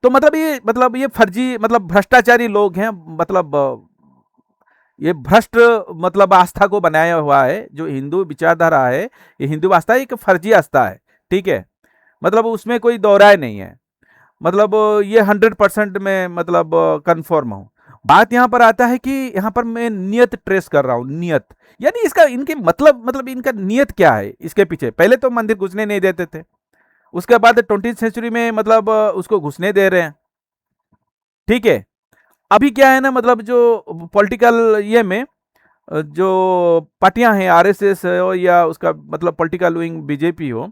तो मतलब ये फर्जी मतलब भ्रष्टाचारी लोग हैं, मतलब ये भ्रष्ट मतलब आस्था को बनाया हुआ है। जो हिंदू विचारधारा है, ये हिंदू आस्था एक फर्जी आस्था है। ठीक है, मतलब उसमें कोई दोहराए नहीं है, मतलब ये 100% में मतलब कंफर्म हूं। बात यहां पर आता है कि यहां पर मैं नियत ट्रेस कर रहा हूं, नियत यानी इसका इनके मतलब इनका नियत क्या है इसके पीछे। पहले तो मंदिर घुसने नहीं देते थे, उसके बाद 20वीं सेंचुरी में मतलब उसको घुसने दे रहे हैं। ठीक है, अभी क्या है ना, मतलब जो पॉलिटिकल ये में जो पार्टियां हैं, आरएसएस हो या उसका मतलब पॉलिटिकल विंग बीजेपी हो,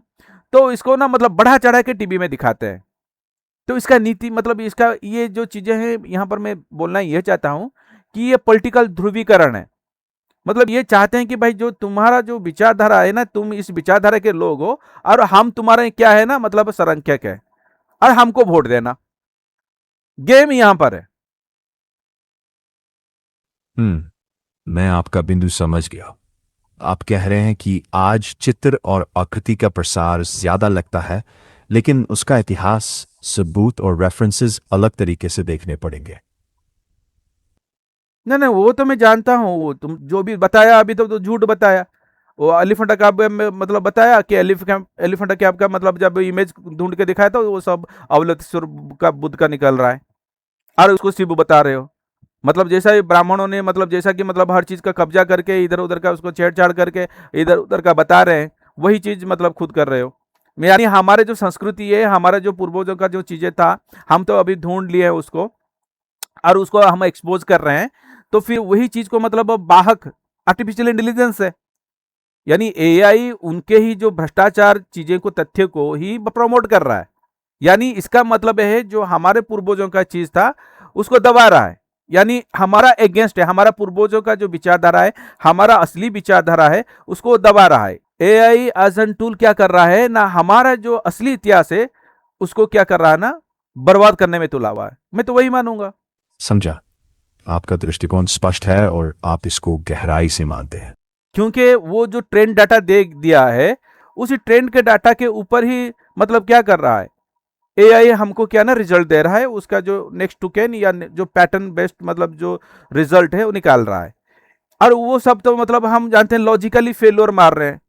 तो इसको ना मतलब बढ़ा चढ़ा के टीवी में दिखाते हैं। तो इसका नीति मतलब इसका ये जो चीजें हैं यहां पर मैं बोलना यह चाहता हूं कि ये पॉलिटिकल ध्रुवीकरण है। मतलब ये चाहते हैं कि भाई जो तुम्हारा जो विचारधारा है ना, तुम इस विचारधारा के लोग हो और हम तुम्हारे क्या है ना मतलब संरक्षक है, और हमको वोट देना। गेम यहां पर है। मैं आपका बिंदु समझ गया। आप कह रहे हैं कि आज चित्र और आकृति का प्रसार ज्यादा लगता है, लेकिन उसका इतिहास, सबूत और रेफरेंसेस अलग तरीके से देखने पड़ेंगे। नहीं नहीं, वो तो मैं जानता हूँ। वो तुम जो भी बताया अभी तो झूठ बताया। वो एलिफेंटा कैब में मतलब बताया कि एलिफेंटा कैब का मतलब जब इमेज ढूंढ के दिखाया तो वो सब अवलतीश्वर का बुद्ध का निकल रहा है, और उसको शिव बता रहे हो। मतलब जैसा ही ब्राह्मणों ने मतलब जैसा कि मतलब हर चीज का कब्जा करके इधर उधर का उसको छेड़छाड़ करके इधर उधर का बता रहे हैं, वही चीज मतलब खुद कर रहे हो। यानी हमारे जो संस्कृति है, हमारा जो पूर्वजों का जो चीजें था, हम तो अभी ढूंढ लिए हैं उसको, और उसको हम एक्सपोज कर रहे हैं। तो फिर वही चीज को मतलब बाहक आर्टिफिशियल इंटेलिजेंस है। यानी एआई उनके ही जो भ्रष्टाचार चीजें को, तथ्य को ही प्रमोट कर रहा है। यानी इसका मतलब है जो हमारे पूर्वजों का चीज था उसको दबा रहा है। यानी हमारा एगेंस्ट है, हमारा पूर्वजों का जो विचारधारा है, हमारा असली विचारधारा है, उसको दबा रहा है। एआई एज एन टूल क्या कर रहा है ना, हमारा जो असली इतिहास है उसको क्या कर रहा है ना, बर्बाद करने में तुला हुआ है। मैं तो वही मानूंगा। समझा। आपका दृष्टिकोण स्पष्ट है और आप इसको गहराई से मानते हैं। क्योंकि वो जो ट्रेंड डाटा दे दिया है, उसी ट्रेंड के डाटा के ऊपर ही मतलब क्या कर रहा है, एआई हमको क्या ना रिजल्ट दे रहा है, उसका जो नेक्स्ट टू कैन या जो पैटर्न बेस्ड मतलब जो रिजल्ट है वो निकाल रहा है। और वो सब तो मतलब हम जानते हैं लॉजिकली फेल्योर मार रहे हैं।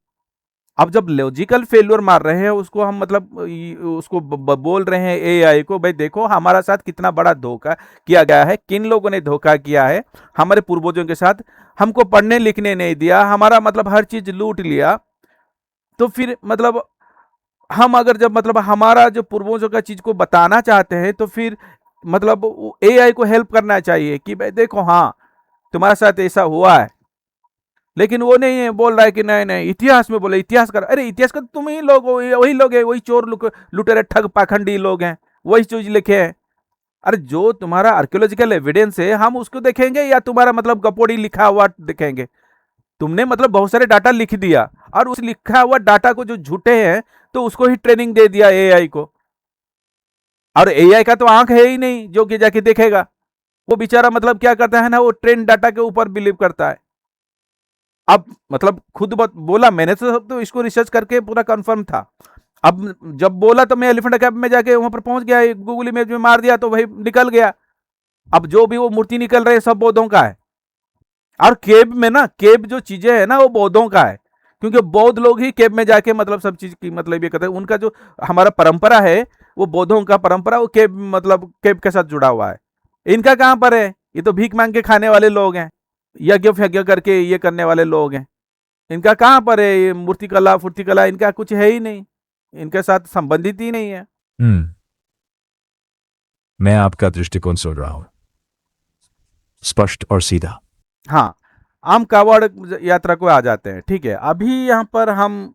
अब जब लॉजिकल फेल्योर मार रहे हैं उसको हम मतलब उसको बोल रहे हैं एआई को, भाई देखो हमारा साथ कितना बड़ा धोखा किया गया है, किन लोगों ने धोखा किया है हमारे पूर्वजों के साथ, हमको पढ़ने लिखने नहीं दिया, हमारा मतलब हर चीज लूट लिया। तो फिर मतलब हम अगर जब मतलब हमारा जो पूर्वजों का चीज को बताना चाहते हैं तो फिर मतलब एआई को हेल्प करना चाहिए कि भाई देखो हाँ तुम्हारे साथ ऐसा हुआ है। लेकिन वो नहीं है, बोल रहा है कि नहीं नहीं इतिहास में बोले, इतिहास कर, अरे इतिहास का तो तुम ही लोग हो, वही लोग हैं, वही चोर लुटेरे ठग पाखंडी लोग हैं, वही चीज लिखे हैं। अरे जो तुम्हारा आर्कियोलॉजिकल एविडेंस है हम उसको देखेंगे या तुम्हारा मतलब गपोड़ी लिखा हुआ देखेंगे। तुमने मतलब बहुत सारे डाटा लिख दिया और उस लिखा हुआ डाटा को जो झूठे हैं तो उसको ही ट्रेनिंग दे दिया एआई को। और एआई का तो आंख है ही नहीं जो कि जाके देखेगा। वो बेचारा मतलब क्या करता है ना, वो ट्रेंड डाटा के ऊपर बिलीव करता है। अब मतलब खुद बोला मैंने तो इसको रिसर्च करके पूरा कंफर्म था। अब जब बोला तो मैं एलिफेंट कैब में जाके वहां पर पहुंच गया, गूगल इमेज में मार दिया तो भाई निकल गया। अब जो भी वो मूर्ति निकल रही है सब बौद्धों का है। और केब में ना, केब जो चीजें है ना वो बौद्धों का है, क्योंकि बौद्ध लोग ही केब में जाके मतलब सब चीज की मतलब ये करते हैं। उनका जो हमारा परंपरा है वो बौद्धों का परंपरा, वो केब मतलब केब के साथ जुड़ा हुआ है। इनका कहां पर है, ये तो भीख मांग के खाने वाले लोग हैं, यज्ञ फज्ञ करके ये करने वाले लोग हैं। इनका कहां पर है ये मूर्ति कला फूर्ति कला, इनका कुछ है ही नहीं, इनके साथ संबंधित ही नहीं है। हम्म मैं आपका दृष्टिकोण सुन रहा हूं, स्पष्ट और सीधा। हाँ, हम कावड़ यात्रा को आ जाते हैं। ठीक है, अभी यहाँ पर हम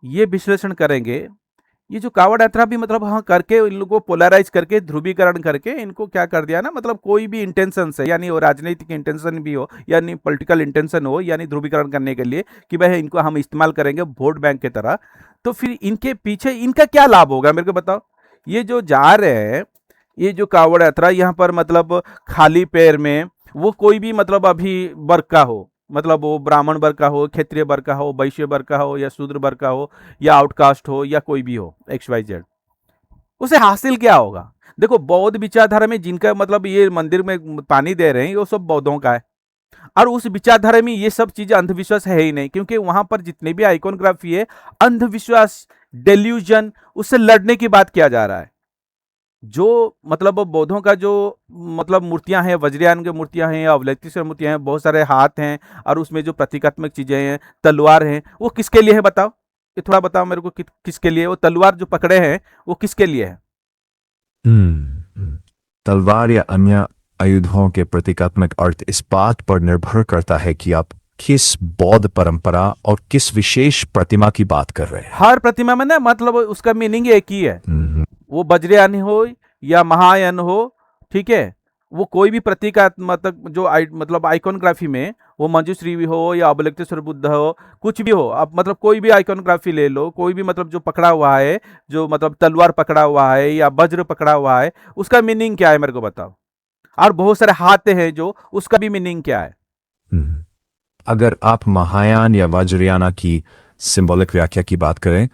ये विश्लेषण करेंगे, ये जो कावड़ यात्रा भी मतलब हाँ करके इन लोगों को पोलराइज करके ध्रुवीकरण करके इनको क्या कर दिया ना, मतलब कोई भी इंटेंशन से, यानी वो राजनीतिक इंटेंशन भी हो यानी पॉलिटिकल इंटेंशन हो, यानी ध्रुवीकरण करने के लिए कि भाई इनको हम इस्तेमाल करेंगे वोट बैंक की तरह। तो फिर इनके पीछे इनका क्या लाभ होगा मेरे को बताओ। ये जो जा रहे हैं, ये जो कावड़ यात्रा यहाँ पर मतलब खाली पैर में, वो कोई भी मतलब अभी वर्ग का हो, मतलब वो ब्राह्मण वर्ग का हो, क्षत्रिय वर्ग का हो, वैश्य वर्ग का हो या शूद्र वर्ग का हो या आउटकास्ट हो या कोई भी हो एक्स वाई जेड, उसे हासिल क्या होगा। देखो बौद्ध विचारधारा में जिनका मतलब ये मंदिर में पानी दे रहे हैं वो सब बौद्धों का है। और उस विचारधारा में ये सब चीजें अंधविश्वास है ही नहीं, क्योंकि वहां पर जितने भी आइकोनग्राफी है, अंधविश्वास, डेल्यूजन, उससे लड़ने की बात किया जा रहा है। जो मतलब बौद्धों का जो मतलब मूर्तियां हैं, वज्रयान की मूर्तियां हैं, अवलैतीश्वर मूर्तियां हैं, बहुत सारे हाथ हैं, और उसमें जो प्रतीकात्मक चीजें हैं, तलवार हैं, वो किसके लिए है बताओ। ये थोड़ा बताओ मेरे को किसके लिए वो तलवार जो पकड़े हैं वो किसके लिए है। तलवार या अन्य आयुधों के प्रतीकात्मक अर्थ इस बात पर निर्भर करता है कि आप किस बौद्ध परंपरा और किस विशेष प्रतिमा की बात कर रहे हैं। हर प्रतिमा में ना मतलब उसका मीनिंग एक ही है, वो वज्रयान हो या महायान हो, ठीक है, वो कोई भी प्रतीकात्मक जो मतलब आइकॉनग्राफी में, वो मंजूश्री भी हो या अवलोकितेश्वर बुद्ध हो, कुछ भी हो, आप मतलब कोई भी आइकॉनग्राफी ले लो, कोई भी मतलब जो पकड़ा हुआ है, जो मतलब तलवार पकड़ा हुआ है या वज्र पकड़ा हुआ है, उसका मीनिंग क्या है मेरे को बताओ। और बहुत सारे हाथ हैं जो, उसका भी मीनिंग क्या है? हम्म। अगर आप महायान या वज्रयाना की सिंबॉलिक व्याख्या की बात करें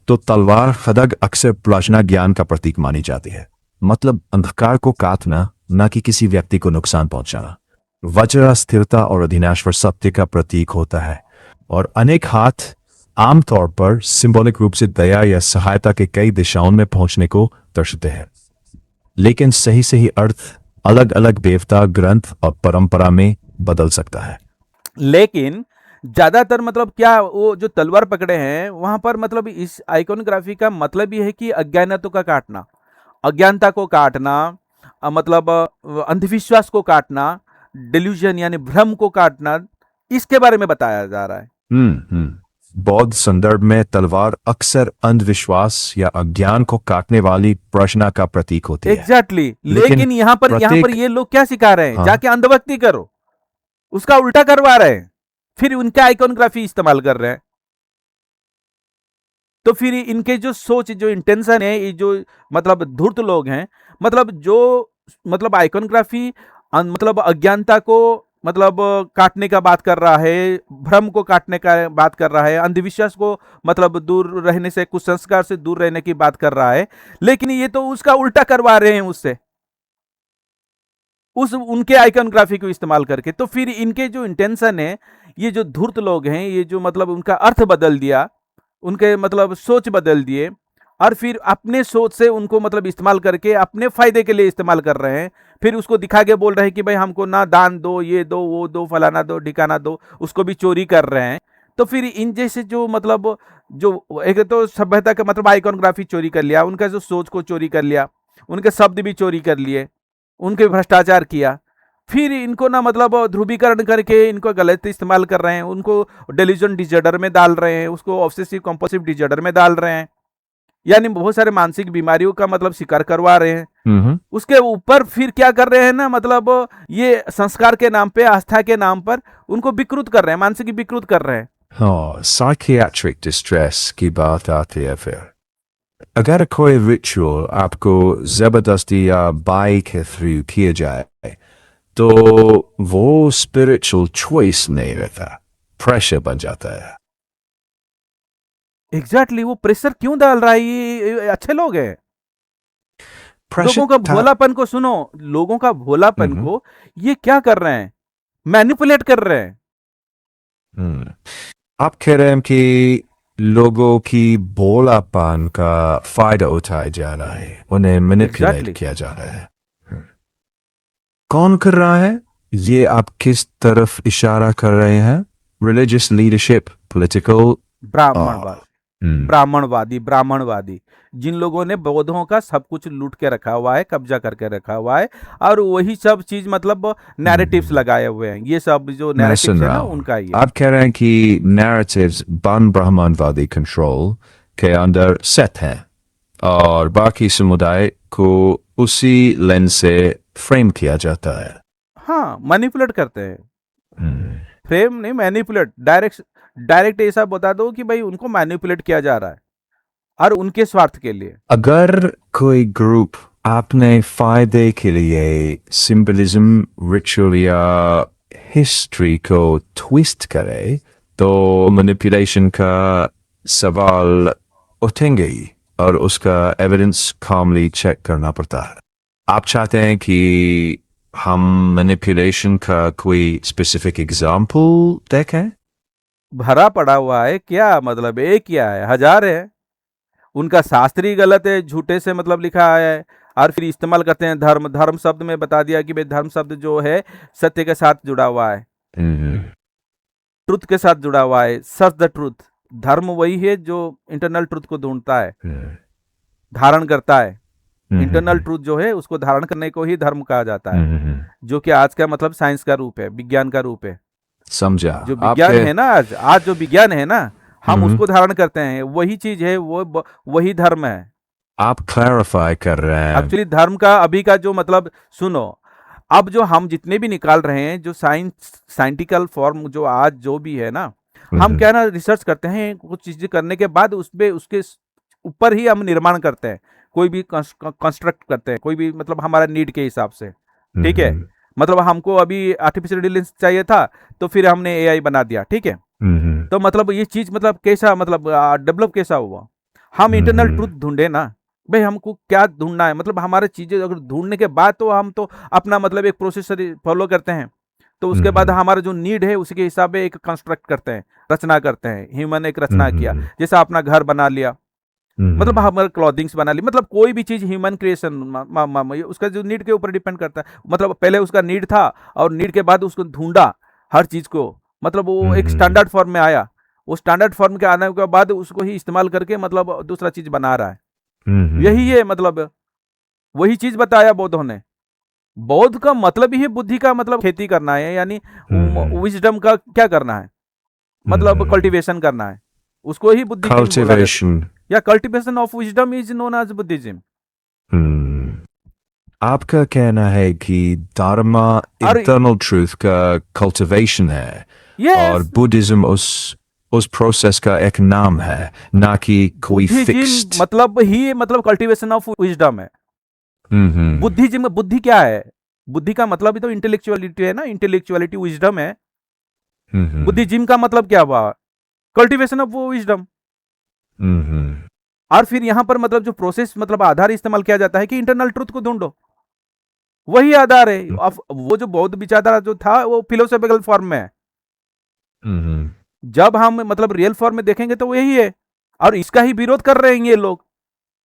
तो तलवार खड्ग अक्सर प्रज्ञा ज्ञान का प्रतीक मानी जाती है, मतलब अंधकार को काटना, न कि किसी व्यक्ति को नुकसान पहुंचाना। वज्र स्थिरता और अधिनाश्वर सत्य का प्रतीक होता है, और अनेक हाथ आमतौर पर सिंबॉलिक रूप से दया या सहायता के कई दिशाओं में पहुंचने को दर्शाते हैं। लेकिन सही सही अर्थ अलग अलग देवता, ग्रंथ और परंपरा में बदल सकता है। लेकिन ज्यादातर मतलब क्या, वो जो तलवार पकड़े हैं वहां पर मतलब इस आइकोनोग्राफी का मतलब ये है कि अज्ञानता का काटना, अज्ञानता को काटना, मतलब अंधविश्वास को काटना, डिल्यूजन यानी भ्रम को काटना, इसके बारे में बताया जा रहा है। बौद्ध संदर्भ में तलवार अक्सर अंधविश्वास या अज्ञान को काटने वाली प्रश्ना का प्रतीक होती है। एग्जैक्टली लेकिन लेकिन यहाँ पर प्रत्येक ये लोग क्या सिखा रहे हैं, हाँ जाके अंधभक्ति करो, उसका उल्टा करवा रहे हैं, फिर उनका आइकोनोग्राफी इस्तेमाल कर रहे हैं। तो फिर इनके जो सोच, जो इंटेंशन है, ये जो मतलब धूर्त लोग हैं, मतलब जो मतलब आइकोनोग्राफी मतलब अज्ञानता को मतलब काटने का बात कर रहा है, भ्रम को काटने का बात कर रहा है, अंधविश्वास को मतलब दूर रहने से, कुसंस्कार से दूर रहने की बात कर रहा है, लेकिन ये तो उसका उल्टा करवा रहे हैं उससे, उस उनके आइकनग्राफी को इस्तेमाल करके। तो फिर इनके जो इंटेंशन है, ये जो धूर्त लोग हैं, ये जो मतलब उनका अर्थ बदल दिया, उनके मतलब सोच बदल दिए, और फिर अपने सोच से उनको मतलब इस्तेमाल करके अपने फायदे के लिए इस्तेमाल कर रहे हैं। फिर उसको दिखा के बोल रहे हैं कि भाई हमको ना दान दो, ये दो, वो दो, फलाना दो, ठिकाना दो, उसको भी चोरी कर रहे हैं। तो फिर इन जैसे जो मतलब जो एक तो सभ्यता का मतलब आइकॉनग्राफी चोरी कर लिया, उनका जो सोच को चोरी कर लिया, उनके शब्द भी चोरी कर लिए, उनके भ्रष्टाचार किया, फिर इनको ना मतलब ध्रुवीकरण करके इनको गलत इस्तेमाल कर रहे हैं, उनको डेल्यूजन डिजॉर्डर में डाल रहे हैं, उसको ऑब्सेसिव कंपल्सिव डिजॉर्डर में डाल रहे हैं, यानी बहुत सारे मानसिक बीमारियों का मतलब शिकार करवा रहे हैं। उसके ऊपर फिर क्या कर रहे हैं ना, मतलब ये संस्कार के नाम पे, आस्था के नाम पर उनको विकृत कर रहे हैं, मानसिक विकृत कर रहे हैं। हाँ, साइकियाट्रिक डिस्ट्रेस की बात आती है। फिर अगर कोई रिचुअल आपको जबरदस्ती या बाई के थ्रू किया जाए तो वो स्पिरिचुअल चॉइस नहीं रहता, प्रेशर बन जाता है। एग्जैक्टली वो प्रेशर क्यों डाल रहा है? ये अच्छे लोग हैं। प्रेशर लोगों का भोलापन को सुनो, लोगों का भोलापन को ये क्या कर रहे हैं, मैनिपुलेट कर रहे हैं। आप कह रहे हैं कि लोगों की भोलापन का फायदा उठाया जा रहा है, उन्हें मैनिपुलेट किया जा रहा है। कौन कर रहा है? ये आप किस तरफ इशारा कर रहे हैं? रिलीजियस लीडरशिप, पॉलिटिकल, ब्राह्मणवादी, जिन लोगों ने बौद्धों का सब कुछ लूट के रखा हुआ है, कब्जा करके रखा हुआ है, और वही सब चीज मतलब नैरेटिव्स लगाए हुए हैं। ये सब जो नैरेटिव्स है ना, उनका ही। आप कह रहे हैं कि नैरेटिव्स बन ब्राह्मणवादी कंट्रोल के अंदर सेट हैं और बाकी समुदाय को उसी लेंस से फ्रेम किया जाता है। हाँ, मैनिपुलेट करते हैं। फ्रेम नहीं, मैनिपुलेट, डायरेक्ट ऐसा बता दो कि भाई उनको मैनिपुलेट किया जा रहा है और उनके स्वार्थ के लिए। अगर कोई ग्रुप अपने फायदे के लिए सिंबलिज्म, रिचुअल या हिस्ट्री को ट्विस्ट करे तो मैनिपुलेशन का सवाल उठेंगे ही, और उसका एविडेंस कामली चेक करना पड़ता है। आप चाहते हैं कि हम मैनिपुलेशन का कोई स्पेसिफिक एग्जाम्पल देखें? भरा पड़ा हुआ है, क्या मतलब एक क्या है, हजार है। उनका शास्त्री गलत है, झूठे से मतलब लिखा है, और फिर इस्तेमाल करते हैं धर्म। धर्म शब्द में बता दिया कि भाई धर्म शब्द जो है सत्य के साथ जुड़ा हुआ है, ट्रुथ के साथ जुड़ा हुआ है, सर्च द ट्रुथ। धर्म वही है जो इंटरनल ट्रुथ को ढूंढता है, धारण करता है। इंटरनल ट्रूथ जो है उसको धारण करने को ही धर्म कहा जाता है, जो कि आज का मतलब साइंस का रूप है, विज्ञान का रूप है। समझा? जो विज्ञान है ना, आज जो विज्ञान है ना, हम उसको धारण करते हैं, वही चीज है, वो वही धर्म है। आप क्लैरिफाई कर रहे हैं एक्चुअली धर्म का अभी का जो मतलब, सुनो, अब जो हम जितने भी निकाल रहे हैं, जो साइंटिफिकल फॉर्म जो आज जो भी है ना, हम क्या ना रिसर्च करते हैं, कुछ चीजें करने के बाद उसपे उसके ऊपर ही हम निर्माण करते हैं, कोई भी कंस्ट्रक्ट करते हैं, कोई भी मतलब हमारा नीड के हिसाब से। ठीक है, मतलब हमको अभी आर्टिफिशियल इंटेलिजेंस चाहिए था तो फिर हमने एआई बना दिया, ठीक है। तो मतलब ये चीज मतलब कैसा मतलब डेवलप कैसा हुआ, हम इंटरनल ट्रूथ ढूंढे ना भाई, हमको क्या ढूंढना है, मतलब हमारे चीजें अगर ढूंढने के बाद तो हम तो अपना मतलब एक प्रोसेस फॉलो करते हैं, तो उसके बाद हमारा जो नीड है उसके हिसाब से एक कंस्ट्रक्ट करते हैं, रचना करते हैं, ह्यूमन एक रचना किया, जैसा अपना घर बना लिया, मतलब हमारे क्लॉथिंग्स बना ली, मतलब कोई भी चीज ह्यूमन क्रिएशन उसका जो नीड के ऊपर डिपेंड करता है, मतलब पहले उसका नीड था और नीड के बाद उसको ढूंढा हर चीज को, मतलब वो एक स्टैंडर्ड फॉर्म में आया, वो स्टैंडर्ड फॉर्म के आने के बाद उसको ही इस्तेमाल करके मतलब दूसरा चीज बना रहा है, यही है मतलब, वही चीज बताया बौद्धों ने। बौद्ध का मतलब ही बुद्धि का मतलब खेती करना है, यानी विजडम का क्या करना है, मतलब कल्टीवेशन करना है, उसको ही बुद्धिज्म बोला जाता है। कल्टीवेशन या cultivation of wisdom is known as Buddhism. आपका कहना है कि धर्म और इंटरनल ट्रूथ का कल्टीवेशन है और यस, बुद्धिज्म उस प्रोसेस का एक नाम है, ना कि कोई बुद्धिज्म फिक्स्ड। मतलब ही मतलब कल्टीवेशन ऑफ विजडम है। बुद्धिज्म में बुद्धि क्या है, बुद्धि का मतलब ही तो इंटेलेक्चुअलिटी है ना, इंटेलेक्चुअलिटी विजडम है। बुद्धिज्म का मतलब क्या हुआ, कल्टीवेशन ऑफ वो विजडम। और फिर यहां पर मतलब जो प्रोसेस मतलब आधार इस्तेमाल किया जाता है कि इंटरनल ट्रूथ को ढूंढो, वही आधार है। अब वो जो बौद्ध विचारधारा जो था वो फिलोसॉफिकल फॉर्म में है, जब हम मतलब रियल फॉर्म में देखेंगे तो वो यही है, और इसका ही विरोध कर रहे हैं ये लोग,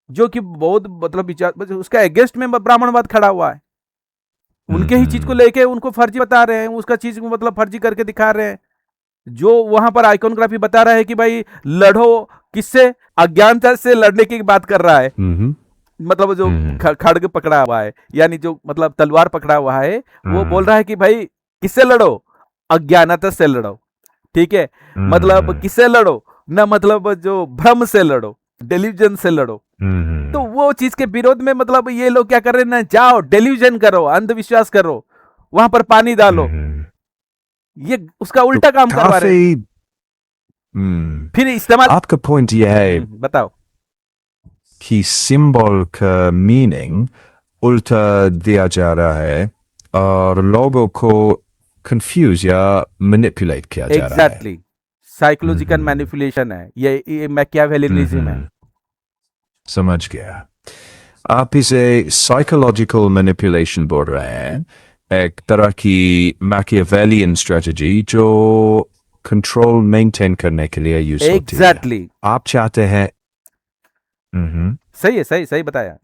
जो कि बौद्ध मतलब विचार उसका अगेंस्ट में ब्राह्मणवाद खड़ा हुआ है, उनके ही चीज को लेके उनको फर्जी बता रहे हैं, उसका चीज को मतलब फर्जी करके दिखा रहे हैं। जो वहां पर आइकॉनग्राफी बता रहा है कि भाई लड़ो, किससे, अज्ञानता से लड़ने की बात कर रहा है, मतलब जो खड़ग पकड़ा हुआ है, यानी जो मतलब तलवार पकड़ा हुआ है, वो बोल रहा है कि भाई किससे लड़ो, अज्ञानता से लड़ो, ठीक है, मतलब किससे लड़ो ना, मतलब जो भ्रम से लड़ो, डेल्यूजन से लड़ो। तो वो चीज के विरोध में मतलब ये लोग क्या कर रहे हैं ना, जाओ डेल्यूजन करो, अंधविश्वास करो, वहां पर पानी डालो, ये उसका उल्टा काम करवा रहे हैं। काफी हम्म, फिर इस्तेमाल, आपका पॉइंट यह है बताओ। कि सिंबल का मीनिंग उल्टा दिया जा रहा है और लोगों को कंफ्यूज या मैनिपुलेट किया जा रहा है। एग्जैक्टली, साइकोलॉजिकल मैनिपुलेशन है ये मैकियावेलिनिज्म है। समझ गया। आप इसे साइकोलॉजिकल मैनिपुलेशन बोल रहे हैं, एक तरह की मैकियावेलियन स्ट्रेटजी जो कंट्रोल मेंटेन करने के लिए यूज होती है। एग्जैक्टली, आप चाहते हैं सही है, सही सही बताया।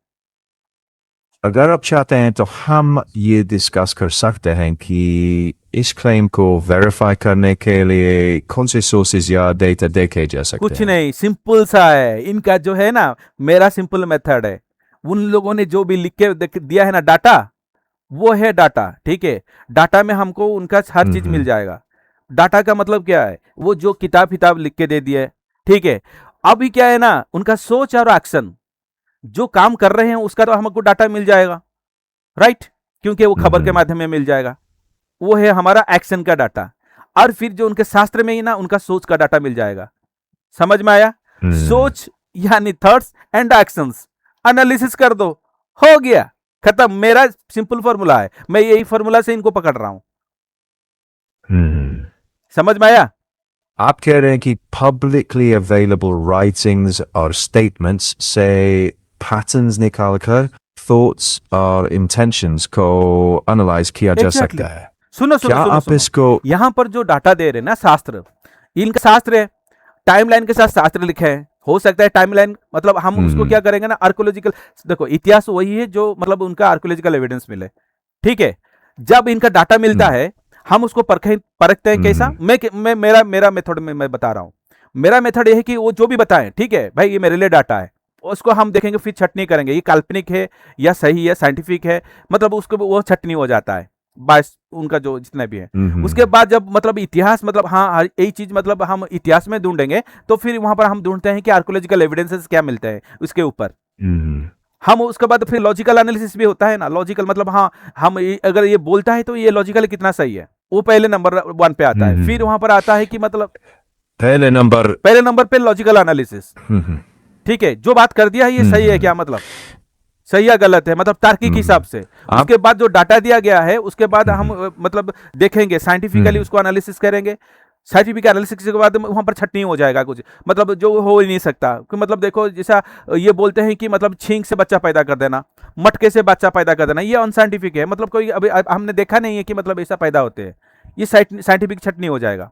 अगर आप चाहते हैं तो हम ये डिस्कस कर सकते हैं कि इस क्लेम को वेरीफाई करने के लिए कौन से सोर्सेज या डेटा देखे जा सकते कुछ हैं। नहीं, सिंपल सा है इनका जो है ना, मेरा सिंपल मेथड है, उन लोगों ने जो भी लिख के दिया है ना डाटा, वो है डाटा, ठीक है। डाटा में हमको उनका हर चीज मिल जाएगा। डाटा का मतलब क्या है, वो जो किताब किताब लिख के दे दिए, ठीक है। अभी क्या है ना, उनका सोच और एक्शन जो काम कर रहे हैं उसका तो हमको डाटा मिल जाएगा, राइट, क्योंकि वो खबर के माध्यम में मिल जाएगा, वो है हमारा एक्शन का डाटा। और फिर जो उनके शास्त्र में ही ना उनका सोच का डाटा मिल जाएगा, समझ में आया। सोच यानी थॉट्स एंड एक्शंस, एनालिसिस कर दो, हो गया, खत्म। मेरा सिंपल फॉर्मूला है, मैं यही फॉर्मूला से इनको पकड़ रहा हूं, समझ में आया। आप कह रहे हैं कि पब्लिकली अवेलेबल राइटिंग्स और स्टेटमेंट्स से पैटर्न्स निकालकर थॉट्स और इंटेंशंस को एनालाइज किया जा Exactly. सकता है। सुनो सुनो क्या सुनो आप सुनो, इसको यहां पर जो डाटा दे रहे हैं ना शास्त्र, इनका शास्त्र है, टाइमलाइन के साथ शास्त्र लिखे हैं, हो सकता है टाइमलाइन मतलब हम उसको क्या करेंगे ना, आर्कोलॉजिकल, देखो इतिहास वही है जो मतलब उनका आर्कोलॉजिकल एविडेंस मिले, ठीक है। जब इनका डाटा मिलता है हम उसको परखते हैं कैसा, मैं मेरा मेरा मेथड में मैं बता रहा हूं। मेरा मेथड यह है कि वो जो भी बताएं, ठीक है भाई, ये मेरे लिए डाटा है, उसको हम देखेंगे, फिर छटनी करेंगे, ये काल्पनिक है या सही है, साइंटिफिक है, मतलब उसको वो छटनी हो जाता है बायस उनका जो जितना भी है। उसके बाद जब मतलब इतिहास मतलब हाँ यही चीज मतलब हम इतिहास में ढूंढेंगे, तो फिर वहां पर हम ढूंढते हैं कि आर्कोलॉजिकल एविडेंसेस क्या मिलते हैं उसके ऊपर। हम उसके बाद फिर लॉजिकल एनालिसिस भी होता है ना, लॉजिकल मतलब हाँ हम अगर ये बोलता है तो ये लॉजिकल कितना सही है, वो पहले नंबर 1 पे आता है। फिर वहां पर आता है कि मतलब पहले नंबर पे लॉजिकल एनालिसिस, ठीक है, जो बात कर दिया है ये सही है क्या, मतलब सही या गलत है, मतलब तार्किक हिसाब से। आप उसके बाद जो डाटा दिया गया है उसके बाद हम मतलब देखेंगे, साइंटिफिकली हम्म उसको एनालिसिस करेंगे। साइंटिफिक एनालिसिस के बाद वहां पर छटनी हो जाएगा कुछ, मतलब जो हो ही नहीं सकता। कि मतलब देखो, जैसा ये बोलते हैं कि मतलब छींक से बच्चा पैदा कर देना, मटके से बच्चा पैदा कर देना, ये अनसाइंटिफिक है। मतलब कोई अभी हमने देखा नहीं है कि मतलब ऐसा पैदा होते हैं। ये साइंटिफिक छटनी हो जाएगा।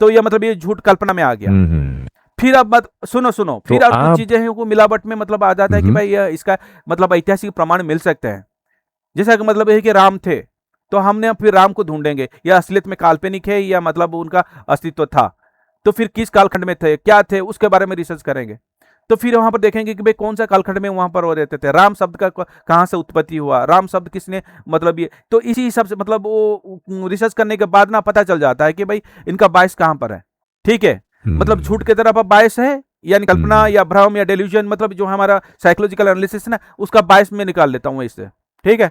तो ये मतलब ये झूठ कल्पना में आ गया। हम्म। फिर अब मत सुनो सुनो, तो फिर और कुछ आप चीजें हैं वो मिलावट में मतलब आ जाता है कि हम्म भाई ये इसका मतलब ऐतिहासिक प्रमाण मिल सकते हैं। जैसा कि मतलब है कि राम थे, तो हमने फिर राम को ढूंढेंगे, या असलियत में काल्पनिक है या मतलब उनका अस्तित्व था। तो फिर किस कालखंड में थे, क्या थे, उसके बारे में रिसर्च करेंगे। तो फिर वहां पर देखेंगे कि भाई कौन सा कालखंड में वहां पर वो रहते थे, राम शब्द का कहाँ से उत्पत्ति हुआ, राम शब्द किसने मतलब ये। तो इसी हिसाब से मतलब वो रिसर्च करने के बाद ना पता चल जाता है कि भाई इनका बायस कहाँ पर है। ठीक है, मतलब झूठ हम्म की तरफ अब बायस है, यानी कल्पना हम्म या भ्रम या डेल्यूजन, मतलब जो हमारा साइकोलॉजिकल एनालिसिस है ना, उसका बायस में निकाल लेता हूँ इससे। ठीक है,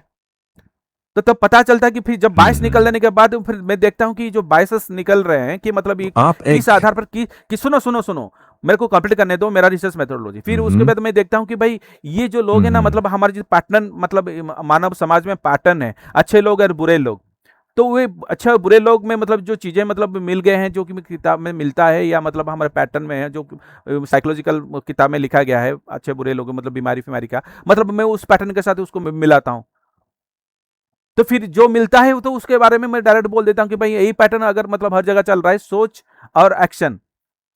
तो तब पता चलता है कि फिर जब बायस निकल हम्म। लेने के बाद फिर मैं देखता हूँ कि जो बायसेस निकल रहे हैं कि मतलब तो ये आप किस एक आधार पर कि सुनो सुनो सुनो, मेरे को कंप्लीट करने दो मेरा रिसर्च मेथोडोलॉजी। फिर उसके हम्म बाद मैं देखता हूँ कि भाई ये जो लोग हैं ना, हम्म मतलब हमारे जो पैटर्न, मतलब मानव समाज में पैटर्न है, अच्छे लोग और बुरे लोग। तो वे अच्छे और बुरे लोग में मतलब जो चीजें मतलब मिल गए हैं, जो कि किताब में मिलता है या मतलब हमारे पैटर्न में है, जो साइकोलॉजिकल किताब में लिखा गया है, अच्छे बुरे लोग मतलब बीमारी फीमारी का, मतलब मैं उस पैटर्न के साथ उसको मिलाता हूँ। तो फिर जो मिलता है तो उसके बारे में मैं डायरेक्ट बोल देता हूँ कि भाई यही पैटर्न अगर मतलब हर जगह चल रहा है, सोच और एक्शन,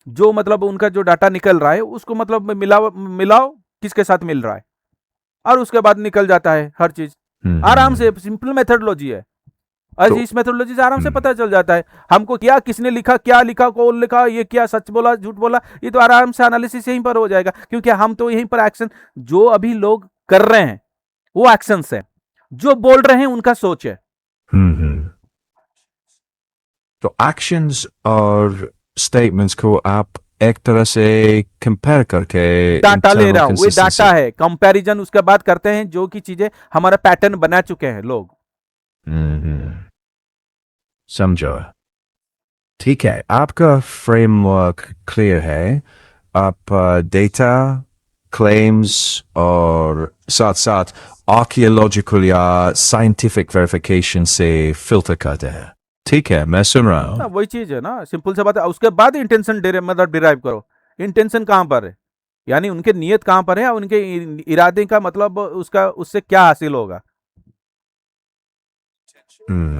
जो मतलब उनका जो डाटा निकल रहा है उसको मतलब मिलाओ मिलाओ किसके साथ मिल रहा है, और उसके बाद निकल जाता है हर चीज आराम हम्म। से। सिंपल मेथडोलॉजी है, और तो इस मेथडोलॉजी से आराम से हम्म पता चल जाता है हमको क्या किसने लिखा, क्या लिखा, कौन लिखा, ये क्या सच बोला झूठ बोला। ये तो आराम से एनालिसिस यहीं पर हो जाएगा, क्योंकि हम तो यहीं पर एक्शन, जो अभी लोग कर रहे हैं वो एक्शंस है, जो बोल रहे हैं उनका सोच है। हम्म। तो एक्शंस और स्टेटमेंट्स को आप एक तरह से कंपेयर करके डाटा ले इंटरनल रहा हूं, वो डाटा कंसिस्टेंसी। है, कंपैरिजन उसके बाद करते हैं, जो कि चीजें हमारा पैटर्न बना चुके हैं लोग। हम्म। समझो। ठीक है, आपका फ्रेमवर्क क्लियर है। आप डेटा, क्लेम्स और साथ साथ आर्कियोलॉजिकल या साइंटिफिक वेरिफिकेशन से फिल्टर करते हैं। ठीक है, मैं सुन रहा ना हूँ। वही चीज है ना, सिंपल सा बात है। उसके बाद इंटेंशन मतलब डिराइव करो, इंटेंशन कहां पर है, यानी उनके नियत कहां पर है, और उनके इरादे का मतलब उसका उससे क्या हासिल होगा।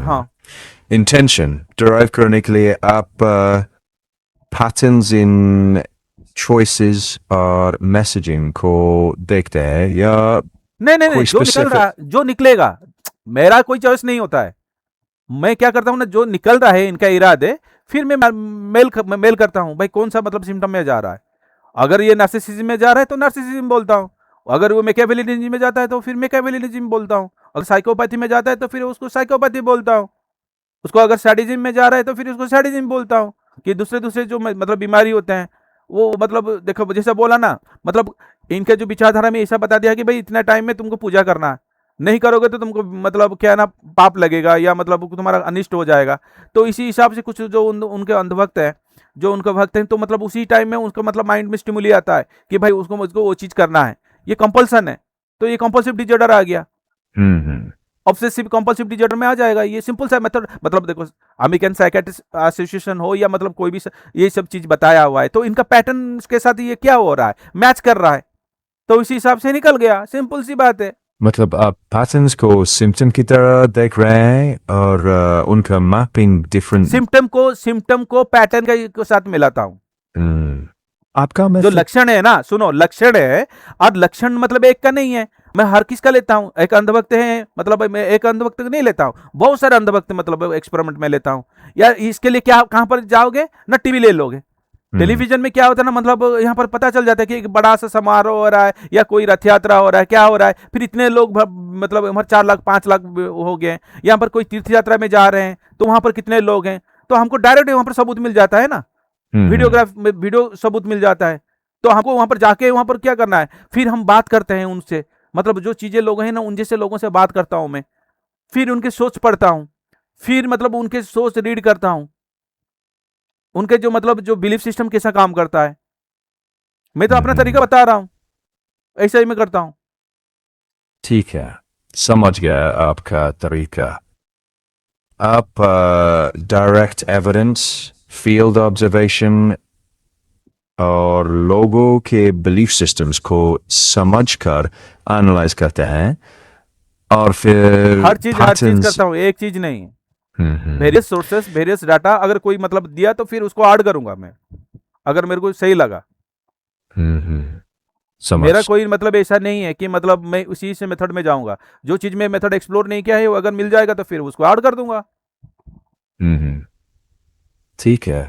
हाँ। इंटेंशन डिराइव करने के लिए आप पैटर्न्स इन चॉइसेस और मैसेजिंग को देखते हैं या नहीं नहीं नहीं, कोई जो निकल स्पेसिफिक। रहा जो निकलेगा, मेरा कोई चॉइस नहीं होता है। मैं क्या करता हूँ ना, जो निकल रहा है इनका इरादे, फिर मैं मेल करता हूँ भाई कौन सा मतलब सिम्टम में जा रहा है। अगर ये नार्सिसिज्म में जा रहा है तो नार्सिसिज्म बोलता हूँ, अगर वो मेकियावेलिज्म में जाता है तो फिर मेकियावेलिज्म बोलता हूँ, अगर साइकोपैथी में जाता है तो फिर उसको साइकोपैथी बोलता हूँ, उसको अगर सैडिज्म में जा रहा है तो फिर उसको सैडिज्म बोलता हूँ। कि दूसरे दूसरे जो मतलब बीमारी होते हैं, वो मतलब देखो जैसा बोला ना, मतलब इनके जो विचारधारा में ऐसा बता दिया कि भाई इतना टाइम में तुमको पूजा करना है, नहीं करोगे तो तुमको मतलब क्या है ना, पाप लगेगा या मतलब तुम्हारा अनिष्ट हो जाएगा। तो इसी हिसाब से कुछ जो उनके अंधभक्त हैं, जो उनके भक्त हैं, तो मतलब उसी टाइम में उनका मतलब माइंड में स्टिमुली आता है कि भाई उसको मुझको वो चीज करना है, ये कंपल्सन है। तो ये कंपल्सिव डिजॉर्डर आ गया, हम्म। ऑब्सेसिव कंपल्सिव डिजॉर्डर में आ जाएगा। ये सिंपल सा मेथड, मतलब देखो अमेरिकन साइकेट्रिस्ट एसोसिएशन हो या मतलब कोई भी ये सब चीज बताया हुआ है, तो इनका पैटर्न के साथ ये क्या हो रहा है, मैच कर रहा है, तो इसी हिसाब से निकल गया, सिंपल सी बात है। मतलब आप पैटर्न्स को सिम्टम की तरह देख रहे हैं और उनका मैपिंग डिफरेंट। सिम्टम को पैटर्न के साथ मिलाता हूं। आपका जो मेथड। लक्षण है ना, सुनो लक्षण है, और लक्षण मतलब एक का नहीं है, मैं हर किसका लेता हूं, एक अंधभक्त है मतलब मैं एक अंधभक्त नहीं लेता हूं, बहुत सारे अंधभक्त मतलब एक्सपेरिमेंट में लेता हूं। यार इसके लिए क्या कहां पर जाओगे ना, टीवी ले लोगे। हम्म टेलीविजन में क्या होता है ना, मतलब यहाँ पर पता चल जाता है कि एक बड़ा सा समारोह हो रहा है या कोई रथ यात्रा हो रहा है, क्या हो रहा है, फिर इतने लोग मतलब वहां 4 लाख 5 लाख हो गए। यहाँ पर कोई तीर्थ यात्रा में जा रहे हैं तो वहां पर कितने लोग हैं, तो हमको डायरेक्ट वहां पर सबूत मिल जाता है ना, हम्म वीडियोग्राफ में वीडियो सबूत मिल जाता है। तो हमको वहां पर जाके वहां पर क्या करना है, फिर हम बात करते हैं उनसे, मतलब जो चीजें लोग हैं ना उन जैसे लोगों से बात करता हूं मैं, फिर उनके सोच पढ़ता हूं, फिर मतलब उनके सोच रीड करता हूं, उनके जो मतलब जो बिलीफ सिस्टम कैसा काम करता है। मैं तो अपना तरीका हम्म। बता रहा हूं, ऐसा ही मैं करता हूं। ठीक है, समझ गया आपका तरीका। आप डायरेक्ट एविडेंस, फील्ड ऑब्जर्वेशन और लोगों के बिलीफ सिस्टम्स को समझकर एनालाइज करते हैं और फिर हर चीज पैटर्न्स। करता हूँ, एक चीज नहीं। वेरियस सोर्सेस, वेरियस डाटा, अगर कोई मतलब दिया तो फिर उसको ऐड करूंगा मैं, अगर मेरे को सही लगा। समझ। मेरा कोई मतलब ऐसा नहीं है कि मतलब मैं उसी से मेथड में जाऊंगा। जो चीज में मेथड एक्सप्लोर नहीं किया है वो अगर मिल जाएगा तो फिर उसको ऐड कर दूंगा। ठीक है,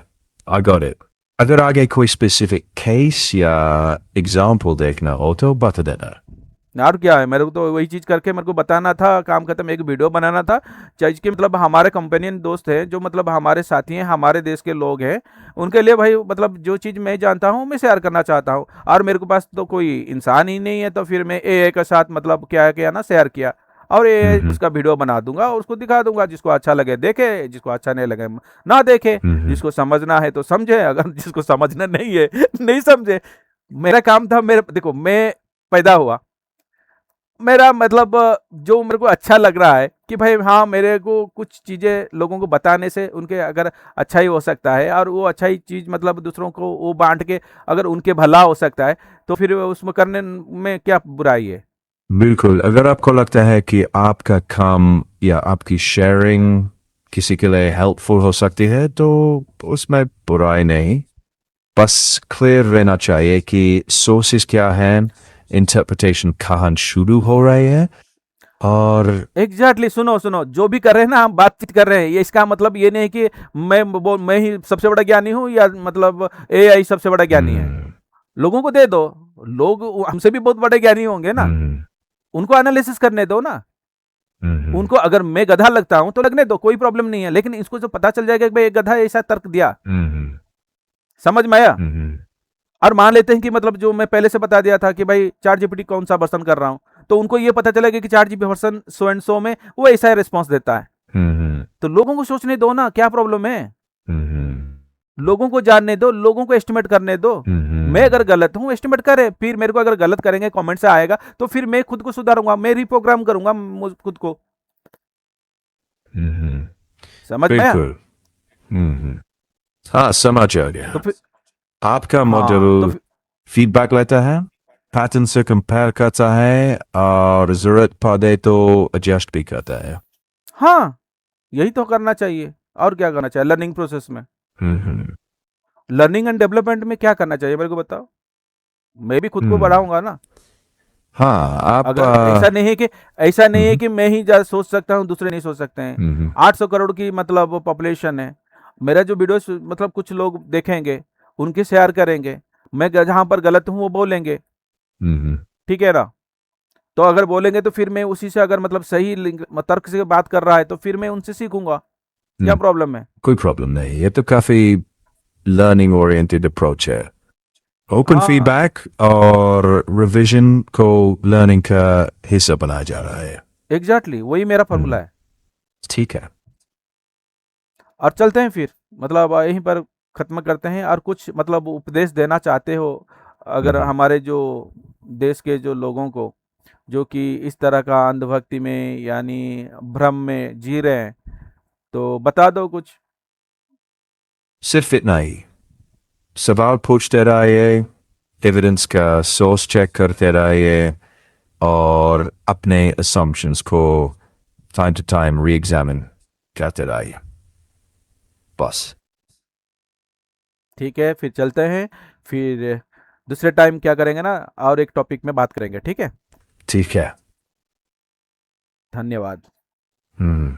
आई गॉट इट। अगर आगे कोई स्पेसिफिक केस या एग्जांपल देखना हो तो बता देना। और क्या है, मेरे को तो वही चीज करके मेरे को बताना था, काम खत्म, एक वीडियो बनाना था। चीज के मतलब हमारे कंपेनियन दोस्त हैं, जो मतलब हमारे साथी हैं, हमारे देश के लोग हैं, उनके लिए भाई मतलब जो चीज मैं जानता हूँ मैं शेयर करना चाहता हूँ। और मेरे को पास तो कोई इंसान ही नहीं है, तो फिर मैं एआई के साथ मतलब क्या किया ना, शेयर किया, और ये उसका वीडियो बना दूंगा और उसको दिखा दूंगा। जिसको अच्छा लगे देखे, जिसको अच्छा नहीं लगे ना देखे। जिसको समझना है तो समझे, अगर जिसको समझना नहीं है नहीं समझे। मेरा काम था, मेरे देखो मैं पैदा हुआ, मेरा मतलब जो मेरे को अच्छा लग रहा है कि भाई हाँ, मेरे को कुछ चीज़ें लोगों को बताने से उनके अगर अच्छा ही हो सकता है, और वो अच्छा ही चीज़ मतलब दूसरों को वो बांट के अगर उनके भला हो सकता है, तो फिर उसमें करने में क्या बुराई है। बिल्कुल, अगर आपको लगता है कि आपका काम या आपकी शेयरिंग किसी के लिए हेल्पफुल हो सकती है तो उसमें बुराई नहीं। बस क्लियर रहना चाहिए कि सोर्सेस क्या हैं, इंटरप्रिटेशन कहाँ शुरू हो रही है। और एग्जैक्टली सुनो सुनो, जो भी कर रहे हैं ना, हम बातचीत कर रहे हैं, ये इसका मतलब ये नहीं कि मैं ही सबसे बड़ा ज्ञानी हूँ, या मतलब एआई सबसे बड़ा ज्ञानी है। हम्म, लोगों को दे दो, लोग हमसे भी बहुत बड़े ज्ञानी होंगे ना, हम्म, उनको एनालिसिस करने दो ना। हम्म, उनको अगर मैं गधा लगता हूं तो लगने दो, कोई प्रॉब्लम नहीं है, लेकिन इसको जो पता चल जाएगा कि भाई एक गधा ऐसा तर्क दिया, हम्म, समझ में आया। हम्म, और मान लेते हैं कि मतलब जो मैं पहले से बता दिया था कि भाई चैट जीपीटी कौन सा वर्सन कर रहा हूं, तो उनको ये पता चलेगा कि ChatGPT version so and so में वो ऐसा रिस्पॉन्स देता है। हम्म, तो लोगों को सोचने दो ना, क्या प्रॉब्लम है। हम्म, लोगों को जानने दो, लोगों को एस्टिमेट करने दो। मैं अगर गलत हूं एस्टिमेट करे, फिर मेरे को अगर गलत करेंगे कमेंट से आएगा, तो फिर मैं खुद को सुधारूंगा, मैं रिप्रोग्राम करूंगा खुद को। हम्म, समझ में आया। बिल्कुल। हाँ, समझ आ तो गया। फिर आपका हाँ तो मॉडल फिर फीडबैक लेता है, पैटर्न से कंपेयर करता है और जरूरत पड़े तो एडजस्ट भी करता है। हाँ, यही तो करना चाहिए। और क्या करना चाहिए लर्निंग प्रोसेस में, हम्म, लर्निंग एंड डेवलपमेंट में क्या करना चाहिए मेरे को बताओ। मैं भी खुद को हम्म, बढ़ाऊंगा ना। हाँ आप अगर ऐसा नहीं है हम्म, कि मैं ही ज्यादा सोच सकता हूँ, दूसरे नहीं सोच सकते हैं। हम्म, 800 करोड़ की मतलब पॉपुलेशन है। मेरा जो वीडियो मतलब कुछ लोग देखेंगे, उनके शेयर करेंगे, मैं जहां पर गलत हूँ वो बोलेंगे, हम्म, ठीक है ना। तो अगर बोलेंगे तो फिर मैं उसी से, अगर मतलब सही तर्क से बात कर रहा है तो फिर मैं उनसे सीखूंगा। क्या हम्म, प्रॉब्लम है। कोई प्रॉब्लम नहीं, ये तो काफी लर्निंग ओरिएंटेड अप्रोच है। ओपन हाँ फीडबैक और रिवीजन को लर्निंग का हिस्सा बनाया जा रहा है। एग्जैक्टली वही मेरा फॉर्मूला हम्म, है। ठीक है। और चलते हैं फिर, मतलब यहीं पर खत्म करते हैं। और कुछ मतलब उपदेश देना चाहते हो अगर हम्म, हमारे जो देश के जो लोगों को, जो कि इस तरह का अंधभक्ति में यानी भ्रम में जी रहे हैं, तो बता दो कुछ। सिर्फ इतना ही, सवाल पूछते रहिए, एविडेंस का सोर्स चेक करते रहिए और अपने assumptions को टाइम टू टाइम री एग्जामिन करते रहिए, बस। ठीक है, फिर चलते हैं। फिर दूसरे टाइम क्या करेंगे ना, और एक टॉपिक में बात करेंगे, ठीक है। ठीक है। धन्यवाद। हम्म।